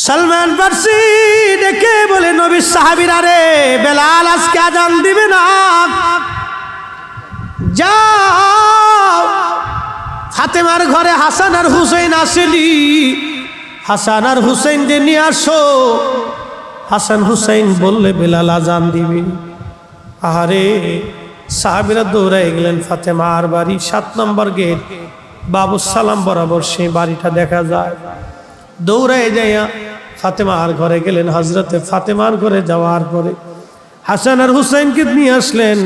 সালমান ফারসি ডেকে বলে, নবীর সাহাবীরা রে, বেলাল আজকে আজান দিবে না, যাও ফাতেমার ঘরে হাসান আর হুসাইন আসেনি, হাসান আর হুসাইন যে নিয়ে আসো। হাসান হুসাইন বললে বেলাল আজান দিবে। আহারে, সাহাবীরা দৌড়াই গেলেন ফাতেমার বাড়ি, 7 নম্বর গেট, বাবু সালাম বরাবর সেই বাড়িটা দেখা যায়। দৌড়াই যাইয়া ফাতেমার ঘরে গেলেন। হযরতে ফাতেমার ঘরে যাওয়ার পরে হাসান আর হুসাইনকে নিয়ে আসলেন।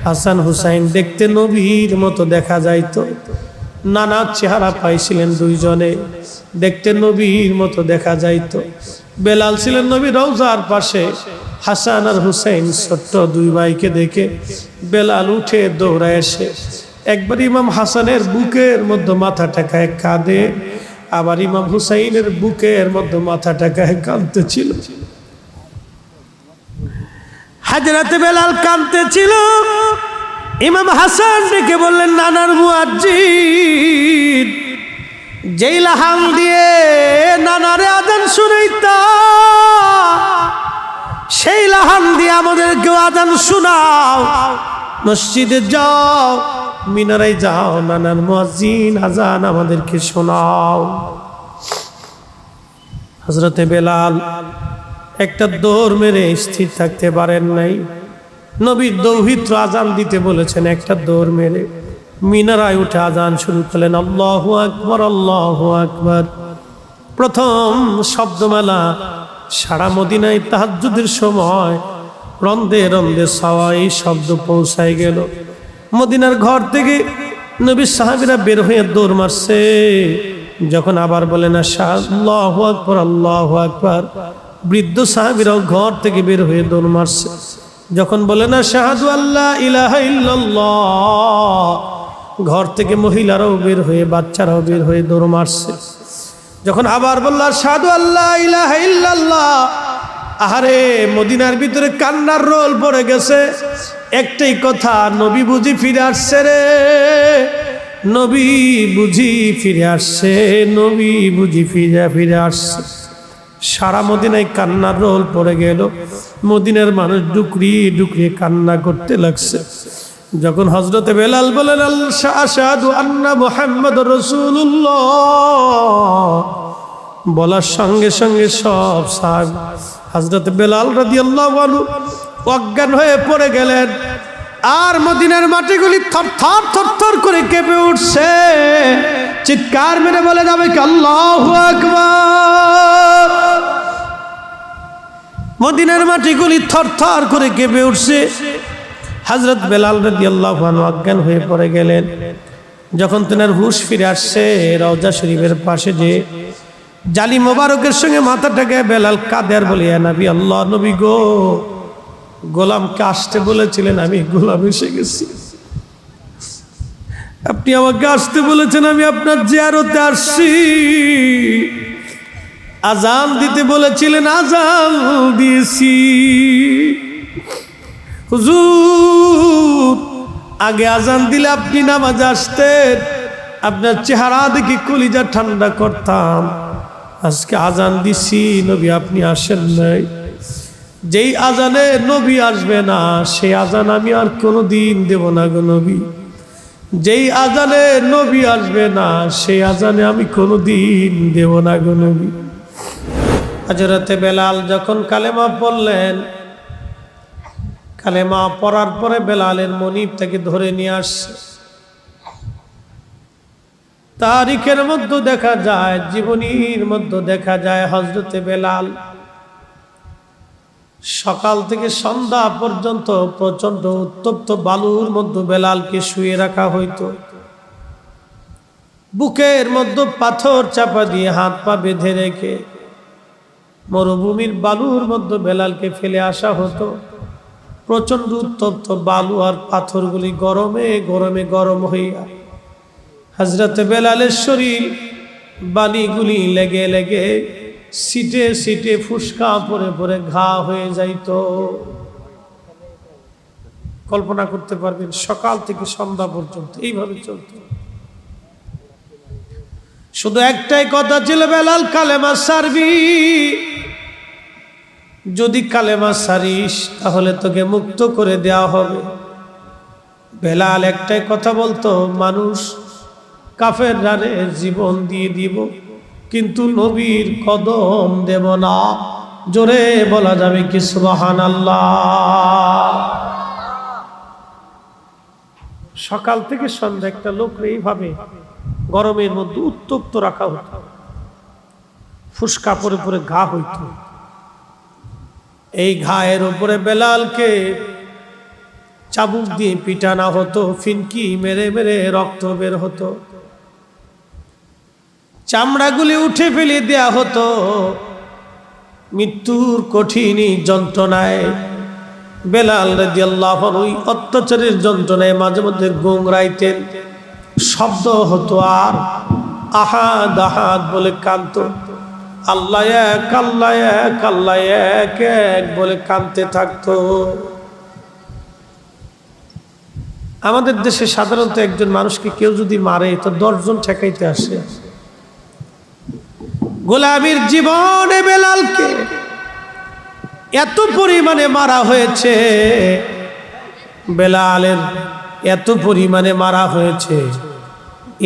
হাসান হুসাইন দেখতে নবীর মতো দেখা যাইতো, নানা চেহারা পাইছিলেন দুইজনে, দেখতে নবীর মতো দেখা যাইতো। বেলাল ছিলেন নবী রওজার পাশে। হাসান আর হুসাইন ছোট্ট দুই ভাইকে দেখে বেলাল উঠে দৌড়ায় এসে একবার ইমাম হাসানের বুকের মধ্যে মাথা ঠেকায় কাঁদে, আবার ইমাম হুসাইনের বুকের মধ্যে মাথা ঠেকায় কাঁদতেছিল। হযরতে বেলাল কাঁদতেছিল। ইমাম হাসান ডেকে বললেন, নানার মুয়াজ্জিন, যেই লাহান দিয়ে নানারে আজান শুনাইতা, সেই লাহান দিয়ে আমাদেরকেও আজান শোনাও। মসজিদে যাও, মিনারায় যাও, নানার মুয়াজ্জিন আজান আমাদেরকে শোনাও। হযরতে বেলাল একটা দৌড় মেরে স্থির থাকতে পারেন নাই। নবী দৌহিত্র আজান দিতে বলেছেন, একটা দৌড় মেরে মিনারায় উঠে আজান শুরু করলেন। আল্লাহু আকবার, আল্লাহু আকবার। প্রথম শব্দমালা সারা মদিনায় তাহাজ্জুদের সময় রন্দে রন্দে সওয়াই শব্দ পৌঁছায় গেল। মদিনার ঘর থেকে নবীর সাহাবীরা বের হয়ে দৌড় মারছে। যখন আবার বলেন আল্লাহু আকবার, আল্লাহু আকবার, বৃদ্ধ সাহাবীরাও ঘর থেকে বের হয়ে দৌড় মারছে। যখন বলেন আশহাদু আল্লা ইলাহা ইল্লাল্লাহ, ঘর থেকে মহিলারাও বের হয়ে, বাচ্চারাও বের হয়ে দৌড় মারছে। যখন আবার বলল আশহাদু আল্লা ইলাহা ইল্লাল্লাহ, আহারে, মদিনার ভিতরে কান্নার রোল পড়ে গেছে। একটাই কথা, নবী বুঝি ফিরে আসছে রে, নবী বুঝি ফিরে আসছে, নবী বুঝি ফিরে আসছে। সারা মদিনায় কান্নার রোল পড়ে গেল। মদিনার মানুষ ডুকরিয়ে ডুকরিয়ে কান্না করতে লাগছে। যখন হযরতে বেলাল বলেন আশহাদু আন্না মুহাম্মাদুর রাসূলুল্লাহ, বলার সঙ্গে সঙ্গে সব সাহাবী হযরতে বেলাল রাদিয়াল্লাহু আনহু অজ্ঞান হয়ে পড়ে গেলেন। আর মদিনার মাটিগুলি থরথর থরথর করে কেঁপে উঠছে। চিৎকার মেরে বলে যাবে কি আল্লাহু আকবার। মদিনার মাটিগুলি থরথর করে কেঁপে উঠছে। হযরত বেলাল রাদিয়াল্লাহু আনহু অজ্ঞান হয়ে পড়ে গেলেন। যখন তেনার হুঁশ ফিরে আসছে, রওজা শরীফের পাশে যে জালি মোবারকের সঙ্গে মাথাটাকে বেলাল কাঁদে আর বলে, ইয়া নবী আল্লাহ, নবী গো, গোলামকে আসতে বলেছিলেন, আমি গোলাম এসে গেছি। আপনি আমাকে আসতে বলেছেন, আমি আপনার জিয়ারতে আসছি। আজান দিতে বলেছিলেন, আজান দিয়েছি। হুজুর, আগে আজান দিলে আপনি নামাজে আসতেন, আপনার চেহারা দেখি কলিজা ঠান্ডা করতাম। আজকে আজান দিছি, নবী আপনি আসেন নাই। যেই আজানে নবী আসবে না, সেই আজান আমি আর কোনোদিন দেব না গো নবী। যেই আজানে নবী আসবে না, সেই আজানে আমি কোনোদিন দেব না গো নবী। হযরতে বেলাল যখন কালেমা পড়লেন, কালেমা পড়ার পরে বেলালের মনিব তাকে ধরে নিয়ে আসছে। তারিখের মধ্যে দেখা যায়, জীবনীর মধ্যে দেখা যায়, হযরতে বেলাল সকাল থেকে সন্ধ্যা পর্যন্ত প্রচন্ড উত্তপ্ত বালুর মধ্যে বেলালকে শুয়ে রাখা হইতো। বুকের মধ্যে পাথর চাপা দিয়ে হাত পা বেঁধে রেখে মরুভূমির বালুর মধ্যে বেলালকে ফেলে আসা হতো। প্রচন্ড উত্তপ্ত বালু আর পাথরগুলি গরমে গরমে গরম হইয়া হযরতে বেলালের শরীর বালিগুলি লেগে লেগে সিটে সিটে ফুসকা পরে পরে ঘা হয়ে যাইত। কল্পনা করতে পারবেন, সকাল থেকে সন্ধ্যা পর্যন্ত এইভাবে চলত। শুধু একটাই কথা ছিল, বেলাল কালেমা সারবি, যদি কালেমা সারিস তাহলে তোকে মুক্ত করে দেওয়া হবে। বেলাল একটাই কথা বলতো, মানুষ কাফের রানে জীবন দিয়ে দিব, কিন্তু নবীর কদম দেব না। জোরে বলা যাবে কি সুবহানাল্লাহ। সকাল থেকে সন্ধ্যা একটা লোক এইভাবে গরমের মধ্যে উত্তপ্ত রাখা হতো, ফুসকা পরে পরে ঘা হইত। এই ঘায়ের উপরে বেলালকে চাবুক দিয়ে পিটানো হতো, ফিনকি মেরে মেরে রক্ত বের হতো, চামড়াগুলি উঠে ফেলে দেয়া হতো। মৃত্যুর কঠিন যন্ত্রণায় বেলাল রাদিয়াল্লাহু আনহু ওই অত্যাচারের যন্ত্রণায় মাঝে মধ্যে গুংরাইতেন, শব্দ হতো আর আহাদ আহাদ বলে কাঁদতো। আল্লাহ এক, আল্লাহ এক, আল্লাহ এক এক বলে কাঁদতে থাকতো। আমাদের দেশে সাধারণত একজন মানুষকে কেউ যদি মারে তো 10 জন ঠেকাইতে আসে। গোলামীর জীবনে বেলালকে এত পরিমাণে মারা হয়েছে, বেলালের এত পরিমাণে মারা হয়েছে,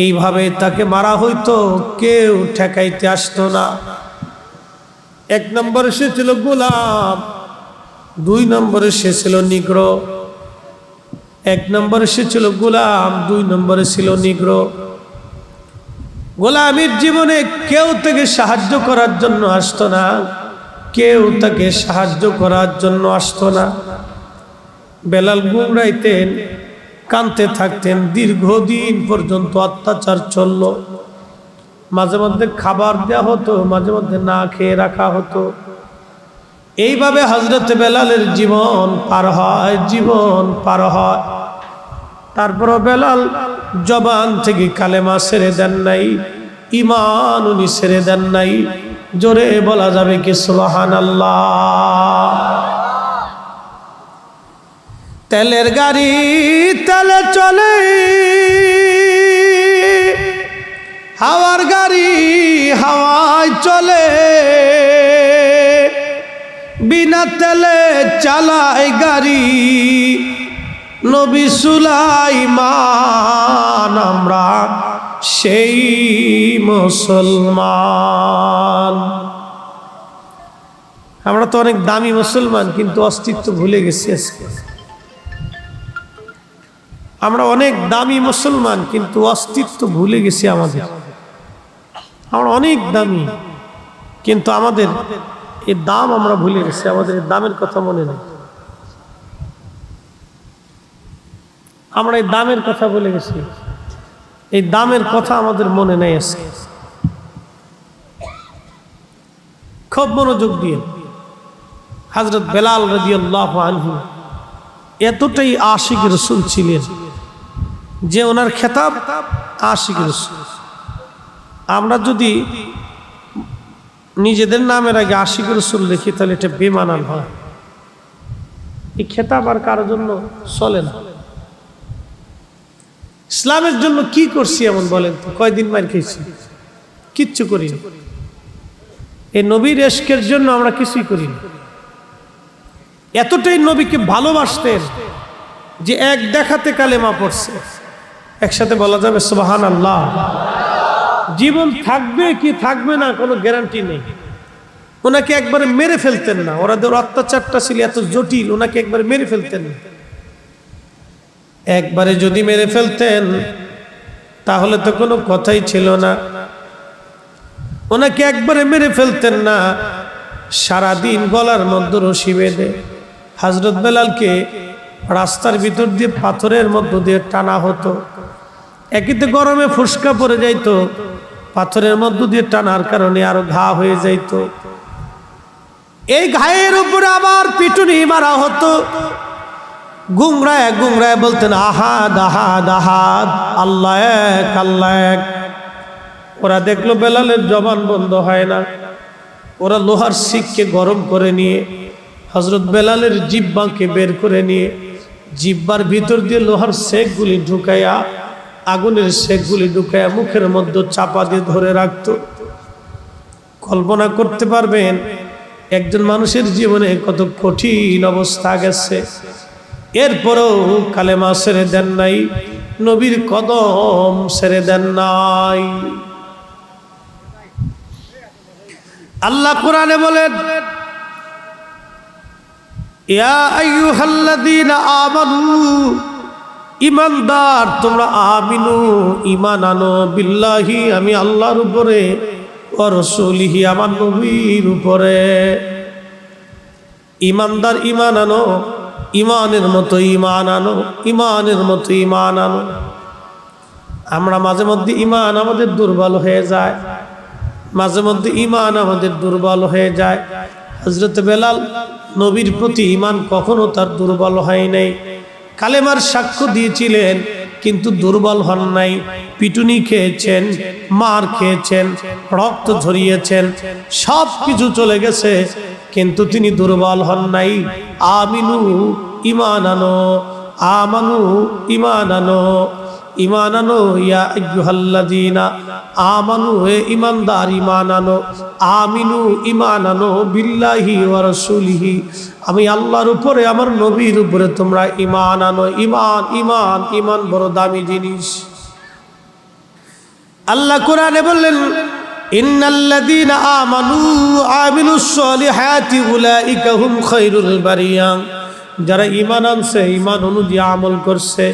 এইভাবে তাকে মারা হইতো, কেউ ঠেকাইতে আসতো না। 1 নম্বরে সে ছিল গোলাম, 2 নম্বরে সে ছিল নিগ্রো। 1 নম্বরে সে ছিল গোলাম, 2 নম্বরে ছিল নিগ্রো। গোলামীর জীবনে কেউ তাকে সাহায্য করার জন্য আসতো না, কেউ তাকে সাহায্য করার জন্য আসতো না। বেলাল গুমরাইতেন, কাঁদতে থাকতেন, দীর্ঘদিন পর্যন্ত অত্যাচার চলল। মাঝে মধ্যে খাবার দেওয়া হতো, মাঝে মধ্যে না খেয়ে রাখা হতো। এইভাবে হযরত বেলালের জীবন পার হয়, জীবন পার হয়। তারপর বেলাল জবান থেকে কালেমা ছেড়ে দেন নাই, ঈমান উনি ছেড়ে দেন নাই। জোরে বলা যাবে কি সুবহানাল্লাহ। তেলের গাড়ি তেলে চলে, হাওয়ার গাড়ি হাওয়ায় চলে, বিনা তেলে চালায় গাড়ি নবী সুলাইমান, আমরা সেই মুসলমান। আমরা তো অনেক দামি মুসলমান, কিন্তু অস্তিত্ব ভুলে গেছি আজকে। আমরা অনেক দামি মুসলমান, কিন্তু অস্তিত্ব ভুলে গেছি আমাদের। আমরা অনেক দামি, কিন্তু আমাদের এই দাম আমরা ভুলে গেছি, আমাদের এই দামের কথা মনে নেই। আমরা এই দামের কথা ভুলে গেছি, এই দামের কথা আমাদের মনে নেই আজকে। খুব মনোযোগ দিয়ে, হযরত বেলাল রাদিয়াল্লাহু আনহু এতটাই আশিক রাসূল ছিলেন যে ওনার খেতাব আশিক রাসূল। আমরা যদি নিজেদের নামের আগে আশিক রাসূল লিখি তাহলে এটা বেমানান হয়। এই খেতাব আর কারোর জন্য চলে না। ইসলামের জন্য কি করছি এমন বলেন তো? কয়দিন মার খেয়েছি? কিচ্ছু করিনি। এই নবীর ইশকের জন্য আমরা কিছুই করিনি। এতটাই নবীকে ভালোবাসতেন যে এক দেখাতে কালেমা পড়ছে। একসাথে বলা যাবে সুবহানাল্লাহ। জীবন থাকবে কি থাকবে না কোনো গ্যারান্টি নেই। ওনাকে একবারে মেরে ফেলতেন না, ওদের অত্যাচারটা ছিল এত জটিল, ওনাকে একবারে মেরে ফেলতেন না। একবারে যদি মেরে ফেলতেন তাহলে তো কোনো কথাই ছিল না। ওনাকে একবারে মেরে ফেলতেন না, সারাদিন গলার মধ্যে রশি বেঁধে হযরত বেলালকে রাস্তার ভিতর দিয়ে পাথরের মধ্য দিয়ে টানা হতো। একইতে গরমে ফুসকা পড়ে যাইতো, পাথরের মধ্য দিয়ে টানার কারণে আরো ঘা হয়ে যাইতো। এই ঘায়ের উপরে আবার পিটুনি মারা হতো। গুমরায় গুমরায় বলতেন আহাদ আহাদ আহাদ, আল্লাহ এক, আল্লাহ এক। ওরা দেখলো বেলালের জবান বন্ধ হয় না, ওরা লোহার শিককে গরম করে নিয়ে হযরত বেলালের জিহ্বাকে বের করে নিয়ে জিহ্বার ভিতর দিয়ে লোহার শেকগুলি ঢুকাইয়া আগুনের শেকগুলি ঢুকায় মুখের মধ্যে চাপা দিয়ে ধরে রাখতো। কল্পনা করতে পারবেন একজন মানুষের জীবনে কত কঠিন অবস্থা গেছে, এরপরেও কালেমা ছেড়ে দেন নাই, নবীর কদম ছেড়ে দেন নাই। আল্লাহ কোরআনে বলেন, ইয়া আইয়ুহাল্লাযীনা আমানু, ঈমানদার তোমরা, আমিনু ঈমান আনো, বিল্লাহি আমি আল্লাহর উপরে, ওয়া রাসূলিহি আমার নবীর উপরে। ঈমানদার ঈমান আনো, ঈমানের মতো ঈমান আনো, ঈমানের মতো ঈমান আনো। আমরা মাঝে মধ্যে ঈমান আমাদের দুর্বল হয়ে যায়, মাঝে মধ্যে ঈমান আমাদের দুর্বল হয়ে যায়। হযরত বেলাল নবীর প্রতি ঈমান কখনো তার দুর্বল হয় নাই। কালেমার সাক্ষ্য দিয়েছিলেন কিন্তু দুর্বল হন নাই। পিটুনি খেয়েছেন, মার খেয়েছেন, রক্ত ঝরিয়েছেন, সব কিছু চলে গেছে, কিন্তু তিনি দুর্বল হন নাই। আমিনু ঈমান আনো, আমানু ঈমান আনো, ঈমান আনো, ইয়া আইয়ুহাল্লাযীনা আমানু, হে ঈমানদার ঈমান আনো, আমিনু ঈমান আনো, বিল্লাহি ওয়া রাসূলিহি আমি আল্লাহর উপরে আমার নবীর উপরে তোমরা ঈমান আনো। ঈমান ঈমান ঈমান বড় দামি জিনিস। আল্লাহ কোরআনে বললেন, ইন্নাল্লাযীনা আমানু আমিলুস সলিহাতি উলাইকা হুম খায়রুল বারিয়া, যারা ঈমান আনছে, ঈমান অনুযায়ী আমল করছে,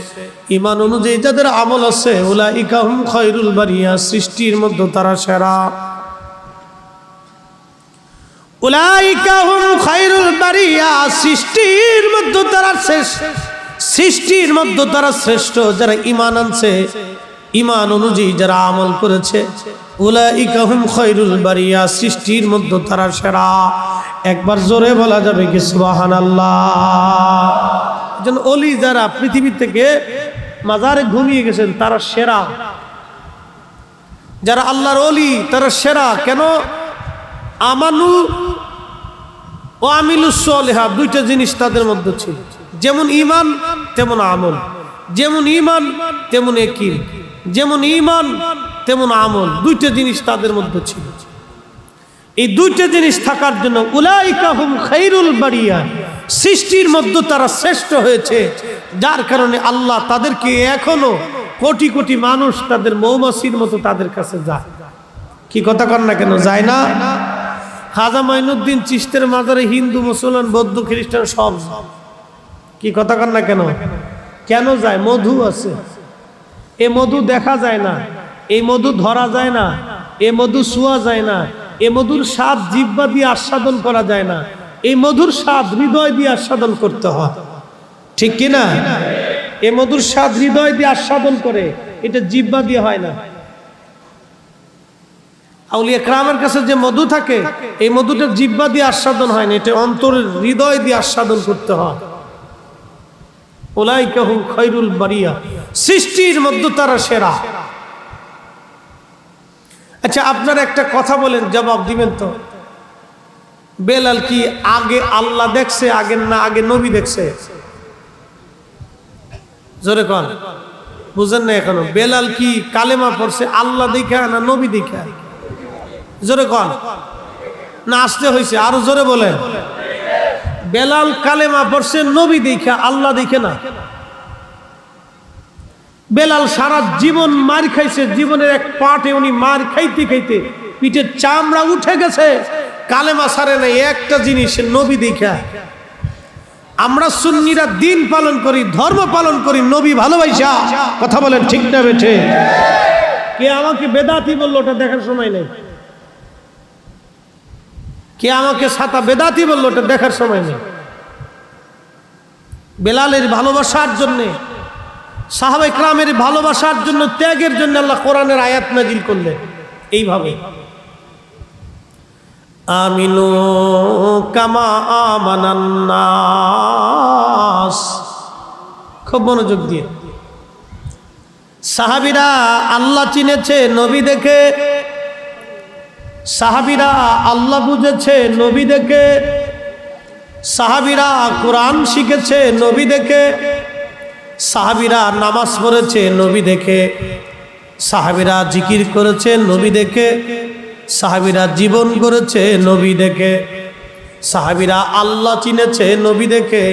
ঈমান অনুযায়ী যাদের আমল আছে, উলাইকা হুম খায়রুল বারিয়া, সৃষ্টির মধ্যে তারা সেরা। উলাইকা হুম খায়রুল বারিয়া, সৃষ্টির মধ্যে তারা শ্রেষ্ঠ, সৃষ্টির মধ্যে তারা শ্রেষ্ঠ। যারা ঈমান আনছে, ঈমান অনুযায়ী যারা আমল করেছে, উলাইকা হুম খায়রুল বারিয়া, সৃষ্টির মধ্যে তারা সেরা। একবার জোরে বলা যাবে কি সুবহানাল্লাহ? যেন ওলি যারা পৃথিবী থেকে মাজারে ঘুমিয়ে গেছেন তারা সেরা, যারা আল্লাহর ওলি তারা সেরা। কেন? আমানু ও আমিলুস সলিহাত, দুইটা জিনিস তাদের মধ্যে ছিল। যেমন ঈমান তেমন আমল, যেমন ঈমান তেমন ইয়াকিন, যেমন ঈমান তেমন আমল, দুইটা জিনিস তাদের মধ্যে ছিল। এই দুইটা জিনিস থাকার জন্য উলাইকা হুম খায়রুল বারিয়া, সৃষ্টির মধ্যে তারা শ্রেষ্ঠ হয়েছে। যার কারণে আল্লাহ তাদেরকে এখনো কোটি কোটি মানুষ তাদের মৌমাছির মতো তাদের কাছে যায়। কি কথা কন না কেন যায় না? খাজা মাইনুদ্দিন চিশতের মাজারে হিন্দু, মুসলমান, বৌদ্ধ, খ্রিস্টান সব। কি কথা কন না কেন? কেন যায়? মধু আছে। এ মধু দেখা যায় না, এই মধু ধরা যায় না, এ মধু ছোঁয়া যায় না, এ মধুর স্বাদ জিহ্বা দিয়ে আস্বাদন করা যায় না, এই মধুর স্বাদ হৃদয় দিয়ে আস্বাদন করতে হয়। ঠিক কি না? এ মধুর স্বাদ হৃদয় দিয়ে আস্বাদন করে, এটা জিহ্বা দিয়ে হয় না। আউলিয়া কেরামের কাছে যে মধু থাকে, এই মধুটা জিহ্বা দিয়ে আস্বাদন হয় না, এটা অন্তরের হৃদয় দিয়ে আস্বাদন করতে হয়। উলাইকা হুম খায়রুল বারিয়া, সৃষ্টির মধ্যে তারা সেরা। আচ্ছা, আপনারা একটা কথা বলেন, জবাব দিবেন তো। বেলাল কি আগে আল্লাহ দেখছে আগে না আগে নবী দেখছে? জোরে কন, বুঝেন না এখনো? বেলাল কি কালেমা পড়ছে আল্লাহ দেখা না নবী দেখা? জোরে কন, না আসতে হয়েছে? আরো জোরে বলেন। বেলাল কালেমা পড়ছে নবী দেখা, আল্লাহ দেখে না। বেলাল সারা জীবন মার খাইছে, জীবনের এক পাটে উনি মার খাইতে খাইতে পিঠের চামড়া উঠে গেছে, কালেমা সারে নাই একটা জিনিস, নবী দেখা। আমরা সুন্নিরা দিন পালন করি, ধর্ম পালন করি নবী ভালোবাসা। কথা বলেন ঠিক না বেঠে? কে আমাকে বেদাতি বললো ওটা দেখার সময় নেই, কে আমাকে সাতা বেদাতি বললো ওটা দেখার সময় নেই। বেলালের ভালোবাসার জন্যে, সাহাবায়ে কেরামের ভালোবাসার জন্য, ত্যাগের জন্য আল্লাহ কোরআনের আয়াত নাজিল করলেন এইভাবে, আমিনু কামা আমানান নাস। খুব মনোযোগ দিয়ে। সাহাবীরা আল্লাহ চিনেছে নবী দেখে, সাহাবীরা আল্লাহ বুঝেছে নবী দেখে, সাহাবীরা কোরআন শিখেছে নবী দেখে, সাহাবীরা নামাজ পড়েছে নবী দেখে, সাহাবীরা জিকির করেছে নবী দেখে, সাহাবীরা জীবন করেছে নবী দেখে, সাহাবীরা আল্লাহ চিনেছে নবী দেখে,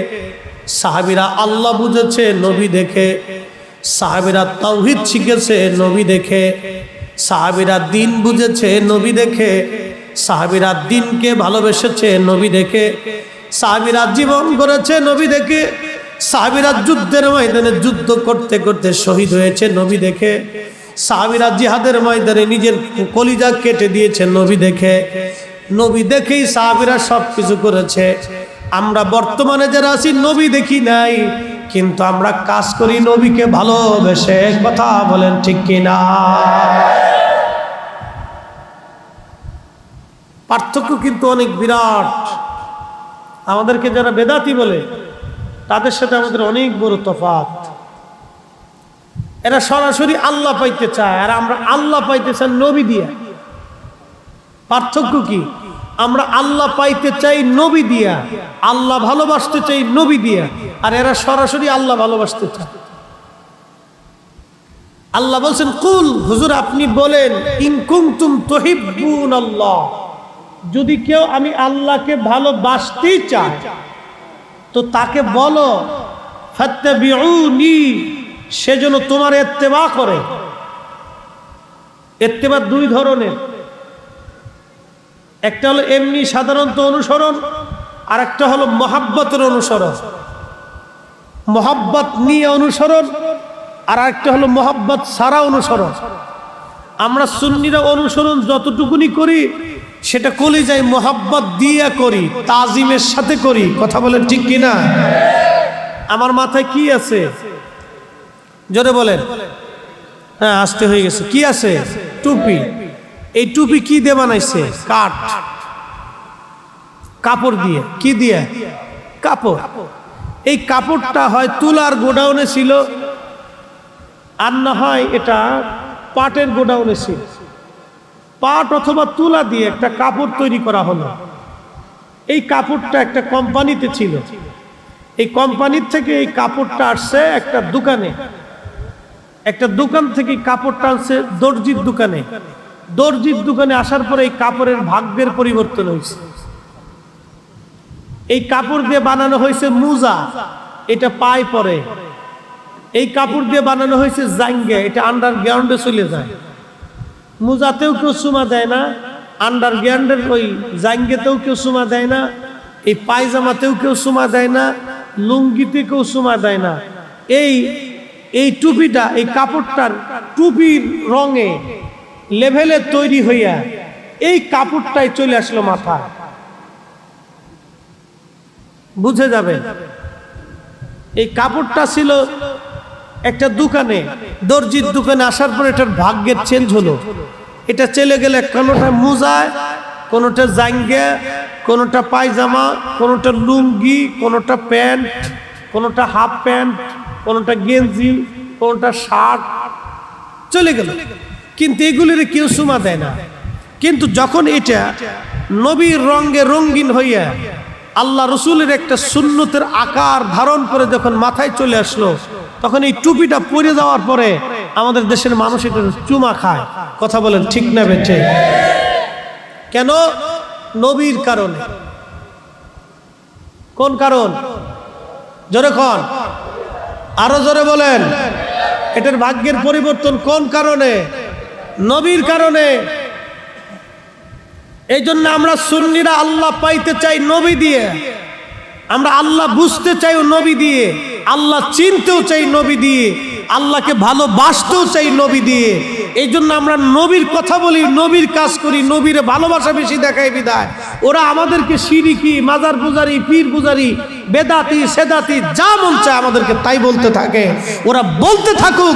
সাহাবীরা আল্লাহ বুঝেছে নবী দেখে, সাহাবীরা তাওহীদ শিখেছে নবী দেখে, সাহাবীরা দ্বীন বুঝেছে নবী দেখে, সাহাবীরা দ্বীনকে ভালোবেসেছে নবী দেখে, সাহাবীরা জীবন করেছে নবী দেখে, সাহাবীরা যুদ্ধের ময়দানে যুদ্ধ করতে করতে শহীদ হয়েছে নবী দেখে, সাহাবীরা জিহাদের ময়দানে নিজের কলিজা কেটে দিয়েছে নবী দেখে। নবী দেখেই সাহাবীরা সবকিছু করেছে। আমরা বর্তমানে যারা আছি নবী দেখি নাই, কিন্তু আমরা কাজ করি নবীকে ভালোবেসে। কথা বলেন ঠিক কিনা? পার্থক্য কিন্তু অনেক বিরাট। আমাদেরকে যারা বেদাতি বলে তাদের সাথে আমাদের অনেক বড় তফাৎ। এরা সরাসরি আল্লাহ পাইতে চায়, আর আমরা আল্লাহ পাইতে চাই নবী দিয়া। পার্থক্য কি? আমরা আল্লাহ পাইতে চাই নবী দিয়া, আল্লাহ ভালোবাসতে চাই নবী দিয়া, আর এরা সরাসরি আল্লাহ ভালোবাসতে চায়। আল্লাহ বলছেন, কুল, হুজুর আপনি বলেন, ইন কুনতুম তুহিব্বুনাল্লাহ, যদি কেউ আমি আল্লাহকে ভালোবাসতেই চায় তো তাকে বলো ফাত্তাবিউনি, সেজন্য তোমার ইত্তেবা করে। ইত্তেবা দুই ধরনের, একটা হলো এমনি সাধারণত অনুসরণ, আর একটা হলো মহাব্বতের অনুসরণ। মহাব্বত নিয়ে অনুসরণ, আর একটা হলো মহাব্বত ছাড়া অনুসরণ। আমরা সুন্নিরা অনুসরণ যতটুকুনি করি সেটা কলিজায় মহাব্বত দিয়ে করি, তাজিমের সাথে করি। কথা বলেন ঠিক কিনা? আমার মাথায় কি আছে জোরে বলেন। হ্যাঁ, আসতে হয়ে গেছে। কি আছে? টুপি। এই টুপি কি দিয়ে বানাইছে? কাঠ, কাপড় দিয়ে। কি দিয়ে? কাপড়। এই কাপড়টা হয় তুলার গোডাউনে ছিল, আর না হয় এটা পাটের গোডাউনে ছিল। পাট অথবা তুলা দিয়ে একটা কাপড় তৈরি করা হলো। এই কাপড়টা একটা কোম্পানিতে ছিল। এই কোম্পানির থেকে এই কাপড়টা আসছে একটা দোকানে, একটা দোকান থেকে কাপড়টা আসছে দর্জির দোকানে। দর্জির দোকানে আসার পরে এই কাপড়ের ভাগ্যের পরিবর্তন হয়েছে। এই কাপড় দিয়ে বানানো হয়েছে মোজা, এটা পায়ে পরে। এই কাপড় দিয়ে বানানো হয়েছে জাঙ্গে, এটা আন্ডারগ্রাউন্ডে চলে যায়। মোজাতেও কেউ চুমা দেয় না, আন্ডারগ্রাউন্ডের ওই জাঙ্গেতেও কেউ চুমা দেয় না, এই পায়জামাতেও কেউ চুমা দেয় না, লুঙ্গিতে কেউ চুমা দেয় না। এই টুপিটা, এই কাপড়টার টুপির রঙে লেভেলে তৈরি হইয়া এই কাপড়টাই চলে আসলো মাথায়। বুঝে যাবে, এই কাপড়টা ছিল একটা দোকানে, দর্জির দোকানে আসার পর এটার ভাগ্যের চেঞ্জ হলো। এটা চলে গেলে কোনোটা মোজায়, কোনোটা জাঙ্গে, কোনোটা পায়জামা, কোনোটা লুঙ্গি, কোনোটা প্যান্ট, কোনোটা হাফ প্যান্ট, কোনোটা গেঞ্জি, কোনোটা শার্ট, চলে গেল। কিন্তু এগুলির কেউ সুমা দেয় না। কিন্তু যখন এটা নবীর রঙে রঙিন হইয়া আল্লাহ রসুলের একটা সুন্নতের আকার ধারণ করে যখন মাথায় চলে আসলো, তখন এই টুপিটা পরে যাওয়ার পরে আমাদের দেশের মানুষ এটা চুমা খায়। কথা বলেন ঠিক না বেঠে? কেন? নবীর কারণে। কোন কারণ? জোরে কোন, আরো জোরে বলেন। এটার ভাগ্যের পরিবর্তন কোন কারণে? নবীর কারণে। এই জন্য আমরা সুন্নিরা আল্লাহ পাইতে চাই নবী দিয়ে, আমরা আল্লাহ বুঝতে চাই নবী দিয়ে, আল্লাহ চিনতেও চাই নবী দিয়ে, আল্লাহকে ভালোবাসতেও চাই নবী দিয়ে। এই জন্য আমরা নবীর কথা বলি, নবীর কাজ করি, নবীর ভালোবাসা বেশি দেখাই বিদায়। ওরা আমাদেরকে শিরিকি, মাজার পূজারি, পীর পূজারি, বেদাতি, সেদাতি, যা মন চায় আমাদেরকে তাই বলতে থাকে। ওরা বলতে থাকুক,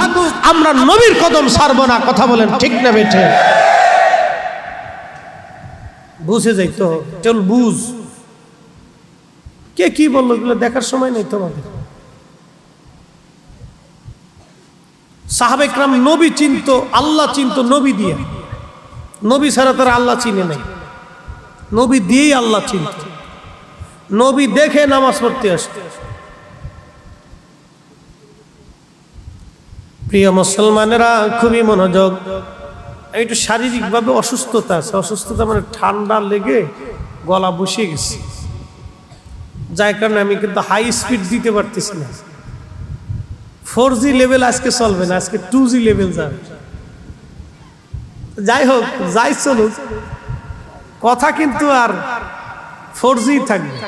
আমরা নবীর কদম ছাড়বো না। কথা বলেন ঠিক না বেঠে? বুঝে যাই তো, চল বুঝ। কে কি বললো এগুলো দেখার সময় নেই তোমাদের। সাহাবে কেরাম নবী চিনতো, আল্লাহ চিনতো নবী দিয়ে। নবী ছাড়া তারা আল্লাহ চিনে নাই, নবী দিয়েই আল্লাহ চিনত। নবী দেখে নামাজ পড়তে আসতো। প্রিয় মুসলমানেরা, খুবই মনোযোগ। একটু শারীরিকভাবে অসুস্থতা আছে, অসুস্থতা মানে ঠান্ডা লেগে গলা বসে গেছে, যার কারণে আমি কিন্তু হাই স্পিড দিতে পারতেছি না। 4G লেভেল আজকে চলবে না, আজকে 2G লেভেল যাবে। যাই হোক, যাই চলুক, কথা কিন্তু আর 4G থাকবে।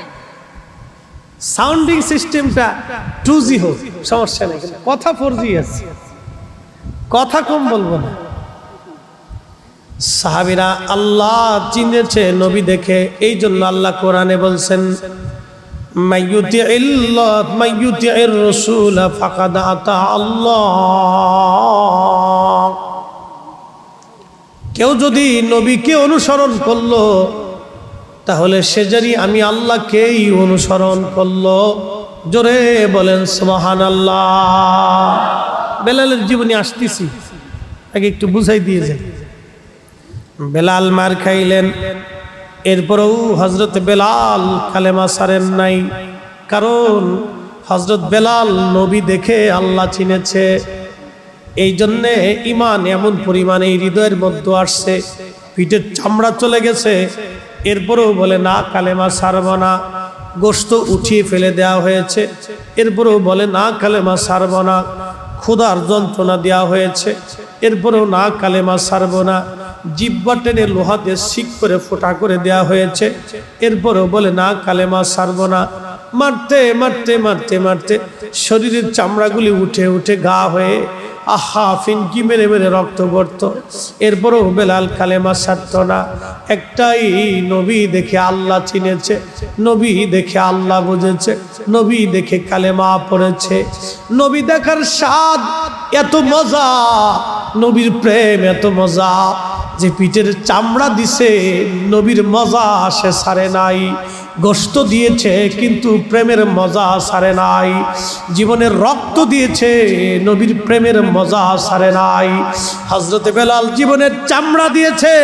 সাউন্ডিং সিস্টেমটা 2G হোক, সমস্যা নেই, কিন্তু কথা 4G আছে, কথা কম বলবো না। সাহাবীরা আল্লাহ চিনেছে নবী দেখে, এই জন্য আল্লাহ কোরআনে বলছেন মাইয়ুতিইর রাসূল ফাকাদ আতা আল্লাহ। কেউ যদি নবীকে অনুসরণ করলো তাহলে সে জানি আমি আল্লাহকেই অনুসরণ করলো। জোরে বলেন সুবহানাল্লাহ। বেলালের জীবনে আসতেছি, আগে একটু বুঝাই দিয়ে যাই। বেলাল মার খাইলেন, এরপরেও হযরত বেলাল কালেমা ছাড়েন নাই, কারণ হযরত বেলাল নবী দেখে আল্লাহ চিনেছে। এই জন্যে ঈমান এমন পরিমাণে হৃদয়ের মধ্যে আসছে, পিঠের চামড়া চলে গেছে, এরপরেও বলে না কালেমা ছাড়ব না। গোশত উঠিয়ে ফেলে দেওয়া হয়েছে, এরপরেও বলে না কালেমা ছাড়ব না। ক্ষুধার যন্ত্রণা দেওয়া হয়েছে, এরপরেও না কালেমা ছাড়ব না। জিহ্বা টেনে লোহা দিয়ে শিক করে ফোঁটা করে দেওয়া হয়েছে, এরপরেও বলে না কালেমা ছাড়ব না। মারতে মারতে মারতে মারতে শরীরের চামড়াগুলি উঠে উঠে গা হয়ে আহা ফিনকি মেরে মেরে রক্ত পড়ত, এরপরেও বেলাল কালেমা ছাড়ত না। একটাই নবী দেখে আল্লাহ চিনেছে, নবী দেখে আল্লাহ বুঝেছে, নবী দেখে কালেমা পড়েছে। নবী দেখার স্বাদ এত মজা, নবীর প্রেম এত মজা যে পিঠের চামড়া দিছে, নবীর মজা সে ছাড়ে নাই। গোশত দিয়েছে কিন্তু প্রেমের মজা ছাড়ে নাই। জীবনের রক্ত দিয়েছে, নবীর প্রেমের মজা ছাড়ে নাই। হযরতে বেলাল জীবনের চামড়া দিয়েছে,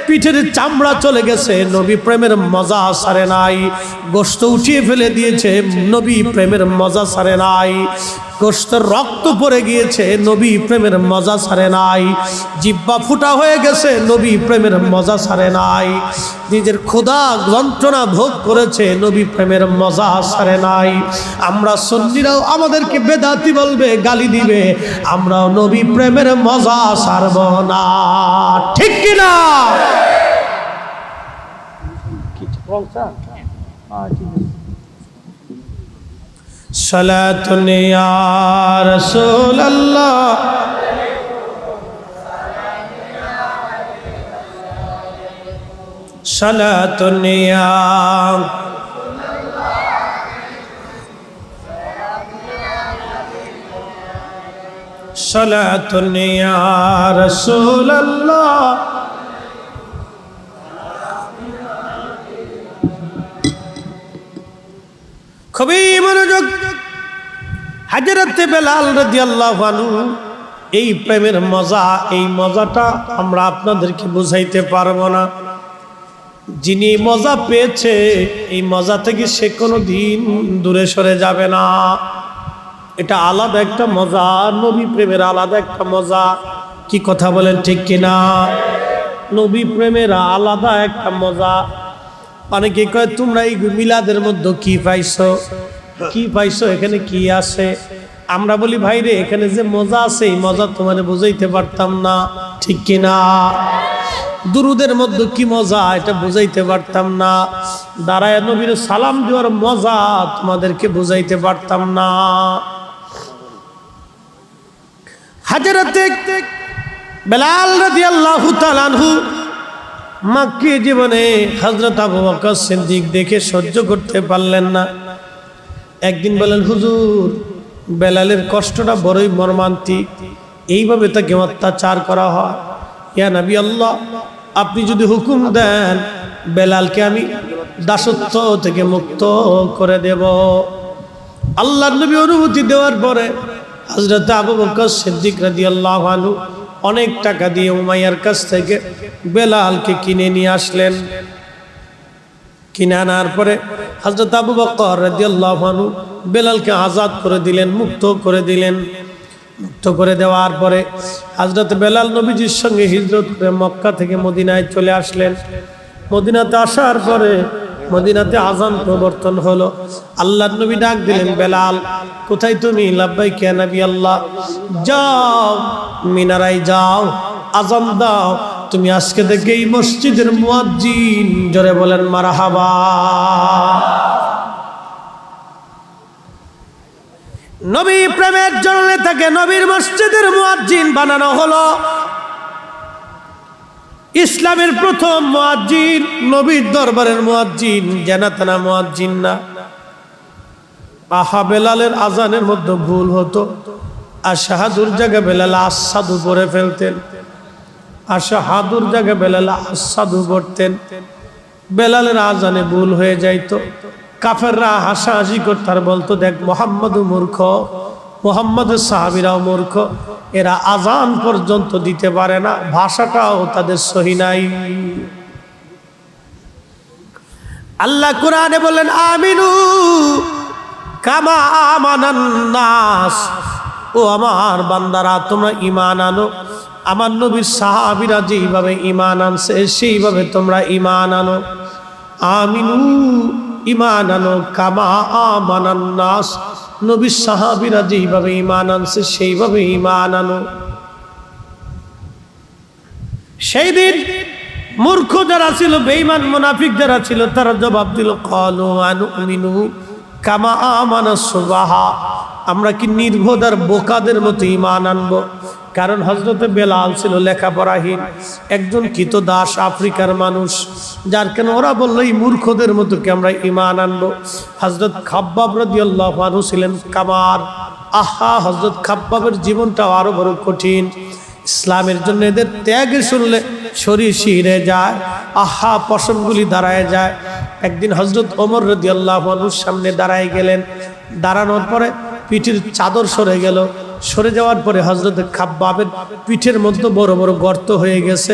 পিঠের চামড়া চলে গেছে, নবী প্রেমের মজা ছাড়ে নাই। গোশত উঠিয়ে ফেলে দিয়েছে, নবী প্রেমের মজা ছাড়ে নাই। গোশতের রক্ত পড়ে গিয়েছে, নবী প্রেমের মজা ছাড়ে নাই। জিহ্বা ফুটা হয়ে গেছে, নবী প্রেমের মজা ছাড়ে নাই। নিজের ক্ষুধা যন্ত্রণা ভোগ করেছে, নবী প্রেমের মজা ছাড়ে নাই। আমরা সুন্নিরাও আমাদেরকে বেদাতি বলবে, গালি দিবে, আমরাও নবী প্রেমের মজা ছাড়ব না, ঠিক কিনা? সালাতুন ইয়া রাসূলুল্লাহ, সালাতুন ইয়া সালাতুন ইয়া রাসূলুল্লাহ। খুবই মনোযোগ। হযরত বেলাল রাদিয়াল্লাহু আনহু এই প্রেমের মজা, এই মজাটা আমরা আপনাদেরকে বুঝাইতে পারবো না। যিনি মজা পেয়েছে, এই মজা থেকে সে কোনোদিন দূরে সরে যাবে না। এটা আলাদা একটা মজা, নবী প্রেমের আলাদা একটা মজা। কি কথা বলেন, ঠিক কিনা? নবী প্রেমের আলাদা একটা মজা। অনেকে কয় তোমরা এই মিলাদের মধ্যে কি পাইছো, কি পাইছো, এখানে কি আছে? আমরা বলি ভাই রে, এখানে যে মজা আছে এই মজা তোমার বুঝাইতে পারতাম না, ঠিক কিনা? দুরুদের মধ্যে কি মজা এটা বুঝাইতে পারতাম না। দাঁড়ায় নবীর সালাম দেওয়ার মজা তোমাদেরকে বুঝাইতে পারতাম না। হযরত বেলাল রাদিয়াল্লাহু তাআলা আনহু মক্কি জীবনে হযরত আবু বকর সিদ্দিক দেখে সহ্য করতে পারলেন না। একদিন বলেন, হুজুর বেলালের কষ্টটা বড়ই মর্মান্তিক, এইভাবে তাকে অত্যাচার করা হয়। ইয়া নবী আল্লাহ, আপনি যদি হুকুম দেন বেলালকে আমি দাসত্ব থেকে মুক্ত করে দেব। আল্লাহর নবী অনুমতি দেওয়ার পরে হযরত আবু বকর সিদ্দিক রাদিয়াল্লাহু আনহু অনেক টাকা দিয়ে উমাইয়ার কাছ থেকে বেলালকে কিনে নিয়ে আসলেন। কিনে আনার পরে হযরত আবু বকর রাদিয়াল্লাহু আনহু বেলালকে আজাদ করে দিলেন, মুক্ত করে দিলেন। মুক্ত করে দেওয়ার পরে হযরত বেলাল নবীজির সঙ্গে হিজরত করে মক্কা থেকে মদিনায় চলে আসলেন। মদিনাতে আসার পরে মদিনাতে আযান প্রবর্তন হলো। আল্লাহর নবী ডাক দিলেন, বেলাল কোথায় তুমি? লাব্বাইক ইয়া নবী আল্লাহ। যাও মিনারায় যাও, আযান দাও, তুমি আজকে থেকে এই মসজিদের মুয়াজ্জিন। জোরে বলেন মারহাবা। নবী প্রেমের জন্য তাকে নবীর মসজিদের মুয়াজ্জিন বানানো হলো। ইসলামের প্রথম মুয়াজ্জিন, নবীর দরবারের মুয়াজ্জিন, জানাতানা মুয়াজ্জিন না। আহা, বেলালের আজানের মধ্যে ভুল হতো। আশহাদুর জায়গায় বেলাল আসাদু পড়ে ফেলতেন, আশহাদুর জায়গায় বেলাল আসাদু পড়তেন। বেলালের আজানে ভুল হয়ে যাইতো। কাফেররা হাসাহাসি করত আর বলতো, দেখ মুহাম্মদও মূর্খ, মুহাম্মদের সাহাবীরাও মূর্খ, এরা আজান পর্যন্ত দিতে পারে না, ভাষাটাও তাদের সহি নাই। আল্লাহ কোরআনে বলেন, আমিনু কামা আমানান নাস। ও আমার বান্দারা, তোমরা ঈমান আনো, আমার নবীর সাহাবীরা যেইভাবে ঈমান আনছে সেইভাবে তোমরা ঈমান আনো। আমিনু ঈমান আনো কামা আমানান নাস, নবীর সাহাবীরা যেইভাবে ঈমান আনছে সেইভাবে ঈমান আনো। সেই দিন মূর্খ যারা ছিল, বেঈমান মুনাফিক যারা ছিল, তারা জবাব দিল, ক্বালু আনুমিনু কামা আমানাস সুবাহা। আমরা কি নির্বোধ আর বোকাদের মতো ঈমান আনবো? কারণ হযরতে বেলাল ছিল লেখাপড়াহীন, একজন কৃতদাস আফ্রিকার মানুষ, যার কেন ওরা বললো এই মূর্খদের মতো কি আমরা ঈমান আনবো? হযরত খাব্বাব রাদিয়াল্লাহু আনহু ছিলেন কামার। আহা, হযরত খাব্বাবের জীবনটাও আরো বড় কঠিন। ইসলামের জন্য এদের ত্যাগ শুনলে শরীর শিহরে যায়, আহা পশমগুলি দাঁড়ায় যায়। একদিন হযরত ওমর রাদিয়াল্লাহু আনহুর সামনে দাঁড়ায় গেলেন। দাঁড়ানোর পরে পিঠের চাদর সরে গেল। সরে যাওয়ার পরে হযরত খাব্বাবের পিঠের মধ্যে বড় বড় গর্ত হয়ে গেছে,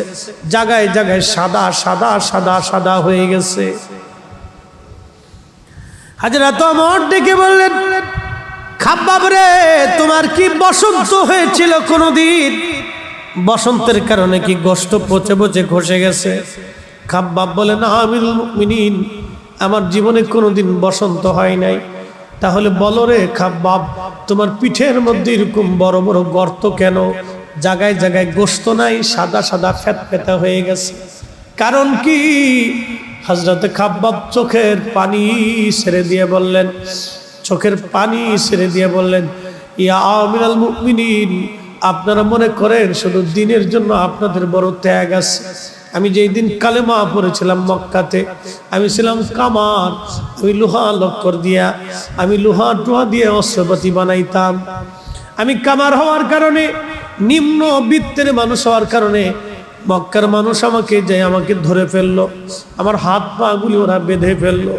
জায়গায় জায়গায় সাদা সাদা সাদা সাদা হয়ে গেছে। হযরত ওমর ডেকে বললেন, খাব্বাব রে, তোমার কি বসন্ত হয়েছিল কোনদিন? বসন্তের কারণে কি গোশত পচে পচে খসে গেছে? খাব্বাব বলেন, আমিরুল মুমিনিন, আমার জীবনে কোনোদিন বসন্ত হয় নাই। তাহলে বলো রে খাব্বাব, তোমার পিঠের মধ্যে এরকম বড় বড় গর্ত কেন? জায়গায় জায়গায় গোশত নাই, সাদা সাদা ফ্যাতফ্যাতা হয়ে গেছে, কারণ কি? হযরত খাব্বাব চোখের পানি ছেড়ে দিয়ে বললেন, চোখের পানি ছেড়ে দিয়ে বললেন, ইয়া আমিরুল মুমিনিন, আপনারা মনে করেন শুধু দিনের জন্য আপনাদের বড় ত্যাগ আছে? আমি যেই দিন কালেমা পড়েছিলাম মক্কাতে, আমি ছিলাম কামার। আমি লোহা লক্কর দিয়া, আমি লোহা টোহা দিয়ে অস্ত্রপাতি বানাইতাম। আমি কামার হওয়ার কারণে, নিম্ন বৃত্তের মানুষ হওয়ার কারণে মক্কার মানুষ আমাকে ধরে ফেললো, আমার হাত পা গুলি ওরা বেঁধে ফেললো।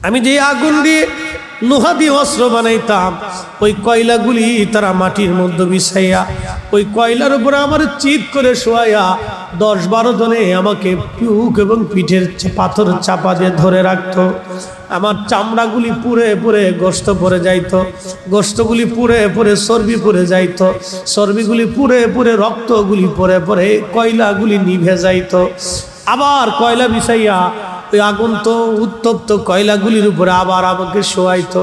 আমি যে আগুন দিয়ে লোহা দিয়ে অস্ত্র বানাইতাম, ওই কয়লাগুলি তারা মাটির মধ্যে বিছাইয়া, ওই কয়লার উপরে আমার চিৎ করে শোয়াইয়া 10-12 জনে আমাকে পিউক এবং পিঠের পাথর চাপা দিয়ে ধরে রাখতো। আমার চামড়াগুলি পুড়ে পুড়ে গোশত পড়ে যাইতো, গোশতগুলি পুড়ে পুড়ে চর্বি পড়ে যাইতো, চর্বিগুলি পুড়ে পুড়ে রক্তগুলি পড়ে পড়ে কয়লাগুলি নিভে যাইতো। আবার কয়লা বিছাইয়া ওই আগুন তো উত্তপ্ত কয়লাগুলির উপরে আবার আমাকে শোয়াইতো।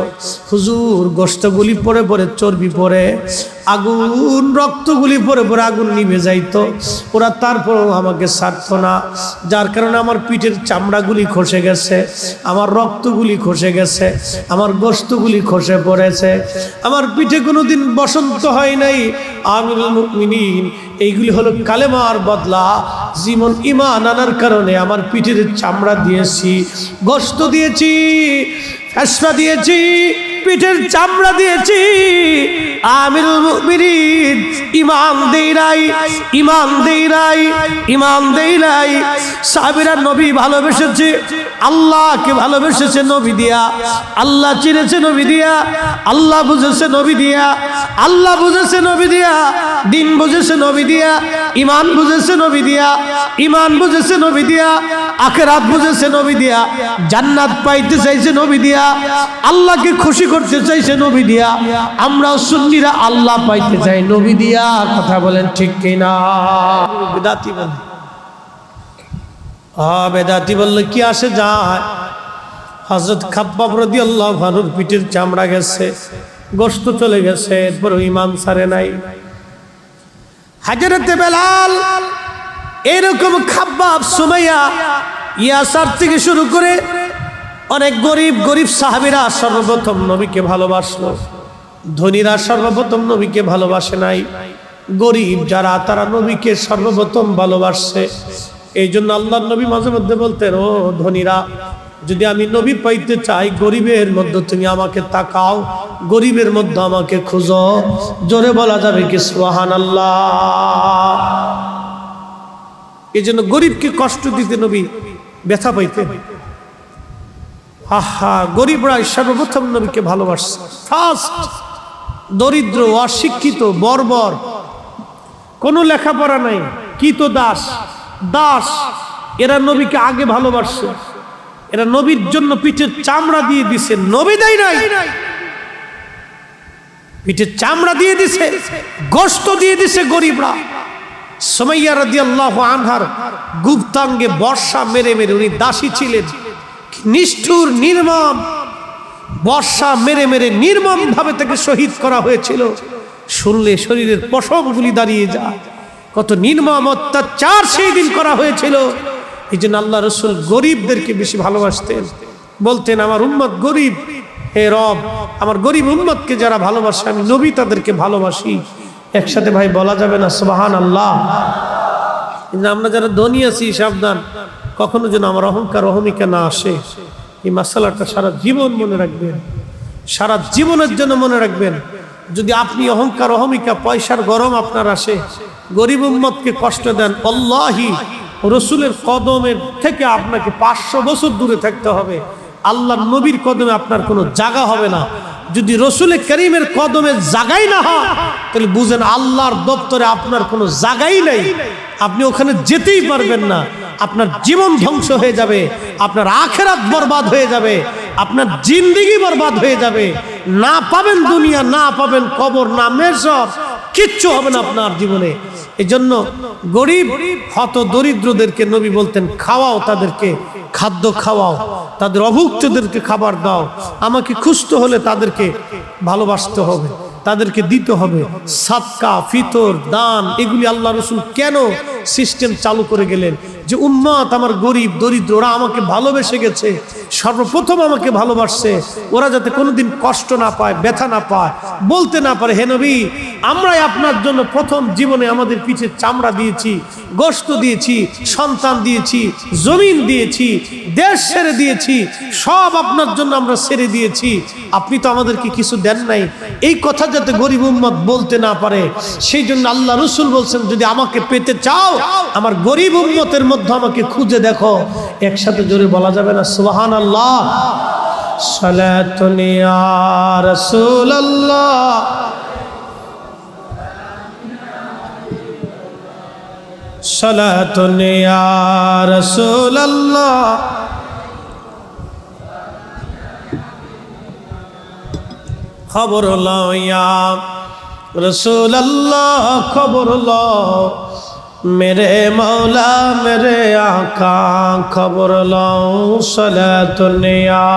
হুজুর, গোশতগুলি পরে পরে চর্বি পরে, আগুন রক্তগুলি পরে পরে আগুন নিভে যাইতো, ওরা তারপরেও আমাকে ছাড়তো না। যার কারণে আমার পিঠের চামড়াগুলি খসে গেছে, আমার রক্তগুলি খসে গেছে, আমার গোশতগুলি খসে পড়েছে। আমার পিঠে কোনোদিন বসন্ত হয় নাই। আমিরুল মুমিনিন, এইগুলি হলো কালেমার বদলা। জীবন ঈমান আনার কারণে আমার পিঠের চামড়া দিয়েছি, গোশত দিয়েছি, ফেসফা দিয়েছি, পিঠের চামড়া দিয়েছি। আমিরুল মুমিনিন, ঈমান দেই নাই, ঈমান দেই নাই, ঈমান দেই নাই। সাহাবীরা নবী ভালোবেসেছে, আল্লাহকে ভালোবেসেছে নবী দিয়া, আল্লাহ চিনেছে নবী দিয়া, আল্লাহ বুঝেছে নবী দিয়া, আল্লাহ বুঝেছে নবী দিয়া, দিন বুঝেছে নবী দিয়া, ঈমান বুঝেছে নবী দিয়া, ঈমান বুঝেছে নবী দিয়া, আখিরাত বুঝেছে নবী দিয়া, জান্নাত পাইতে চাইছে নবী দিয়া, আল্লাহকে খুশি করতে চাইছে নবী দিয়া, আমরাও সুন্নিরা আল্লাহ পাইতে চাই নবী দিয়া। কথা বলেন ঠিক কিনা? বেদাতি বলে, বেদাতি বললে কি আসে যায়? হযরত খাব্বাব রাদিয়াল্লাহু আনহুর পিঠের চামড়া গেছে, গোশত চলে গেছে, এরপর ঈমান ছাড়ে নাই। হযরত বেলাল এরকম খাব্বাব, সুমাইয়া, ইয়াসার থেকে শুরু করে অনেক গরিব গরিব সাহাবীরা সর্বপ্রথম নবীকে ভালোবাসলো। ধনীরা সর্বপ্রথম নবীকে ভালোবাসে নাই, গরিব যারা তারা নবীকে সর্বপ্রথম ভালোবাসছে। এই জন্য আল্লাহর নবী মাঝে মধ্যে বলতেন, ও ধনীরা, যদি আমি নবী পাইতে চাই, গরিবের মধ্যে তুমি আমাকে তাকাও, গরিবের মধ্যে আমাকে খুঁজো। জোরে বলা যাবে কি সুবহানাল্লাহ? এই জন্য গরিবকে কষ্ট দিতে নবী ব্যথা পাইতেন। গরিবরা সর্বপ্রথম নবীকে ভালোবাসছে। ফার্স্ট দরিদ্র, অশিক্ষিত, বর্বর, কোনো লেখাপড়া নাই, কৃত দাস, এরা নবীকে আগে ভালোবাসছে। এরা নবীর জন্য পিঠের চামড়া দিয়ে দিছে, নবী দেয় নাই, পিঠের চামড়া দিয়ে দিছে, গোশত দিয়ে দিছে গরিবরা। সুমাইয়া রাদিয়াল্লাহু আনহার গুপ্তাঙ্গে বর্ষা মেরে মেরে, উনি দাসী ছিলেন, নিষ্ঠুর নির্মম বর্ষা মেরে মেরে নির্মম ভাবে তাকে শহীদ করা হয়েছিল। শুনলে শরীরের পশমগুলি দাঁড়িয়ে যায়, কত নির্মম অত্যাচার সেই দিন করা হয়েছিল। এই জন্য আল্লাহ রাসূল গরিবদেরকে বেশি ভালোবাসতেন, বলতেন আমার উম্মত গরিব, হে রব আমার গরিব উম্মতকে যারা ভালোবাসে আমি নবী তাদেরকে ভালোবাসি। একসাথে ভাই বলা যাবে না সুবহানাল্লাহ? আমরা যারা ধনী আছি সাবধান, কখনো যেন আমার অহংকার অহমিকা না আসে। এই মাসালাটা সারা জীবন মনে রাখবেন, সারা জীবনের জন্য মনে রাখবেন। যদি আপনি অহংকার অহমিকা পয়সার গরম আপনার আসে, গরিব উম্মতকে কষ্ট দেন, আল্লাহি রসুলের কদমের থেকে আপনাকে 500 বছর দূরে থাকতে হবে। আল্লাহর নবীর কদমে আপনার কোনো জায়গা হবে না। যদি রসুলের করিমের কদমে জায়গাই না হয়, তাহলে বুঝেন আল্লাহর দপ্তরে আপনার কোনো জায়গাই নেই, আপনি ওখানে যেতেই পারবেন না। আপনার জীবন ধ্বংস হয়ে যাবে, আপনার আখিরাত বরবাদ হয়ে যাবে, আপনার জিন্দেগি বরবাদ হয়ে যাবে। না পাবেন দুনিয়া, না পাবেন কবর, না মেশর, কিচ্ছু হবে না আপনার জীবনে। এই জন্য গরিব হত দরিদ্রদেরকে নবী বলতেন, খাওয়াও, তাদেরকে খাদ্য খাওয়াও, তাদের অভুক্তদেরকে খাবার দাও। আমাকে খুঁজতে হলে তাদেরকে ভালোবাসতে হবে, তাদেরকে দিতে হবে। সাদকা, ফিতর, দান, এগুলি আল্লাহ রসুল কেন সিস্টেম চালু করে গেলেন? যে উম্মত আমার গরিব দরিদ্র, ওরা আমাকে ভালোবেসে গেছে, সর্বপ্রথম আমাকে ভালোবাসছে, ওরা যাতে কোনোদিন কষ্ট না পায়, ব্যথা না পায়, বলতে না পারে হে নবী আমরাই আপনার জন্য প্রথম জীবনে আমাদের পিঠে চামড়া দিয়েছি, গোশত দিয়েছি, সন্তান দিয়েছি, জমিন দিয়েছি, দেশ ছেড়ে দিয়েছি, সব আপনার জন্য আমরা ছেড়ে দিয়েছি, আপনি তো আমাদেরকে কিছু দেন নাই। এই কথা যাতে গরিব উম্মত বলতে না পারে, সেই জন্য আল্লাহ রসুল বলছেন, যদি আমাকে পেতে চাও আমার গরিব উম্মতের মধ্যে আমাকে খুঁজে দেখো। একসাথে জোরে বলা যাবে না সুবহানাল্লাহ? সালাতুন ইয়া রাসূলুল্লাহ, সালাতুন ইয়া রাসূলুল্লাহ, খবর লও ইয়া রাসূলুল্লাহ, খবর লও मेरे मौला मेरे आका, खबर लও সালাতুন ইয়া।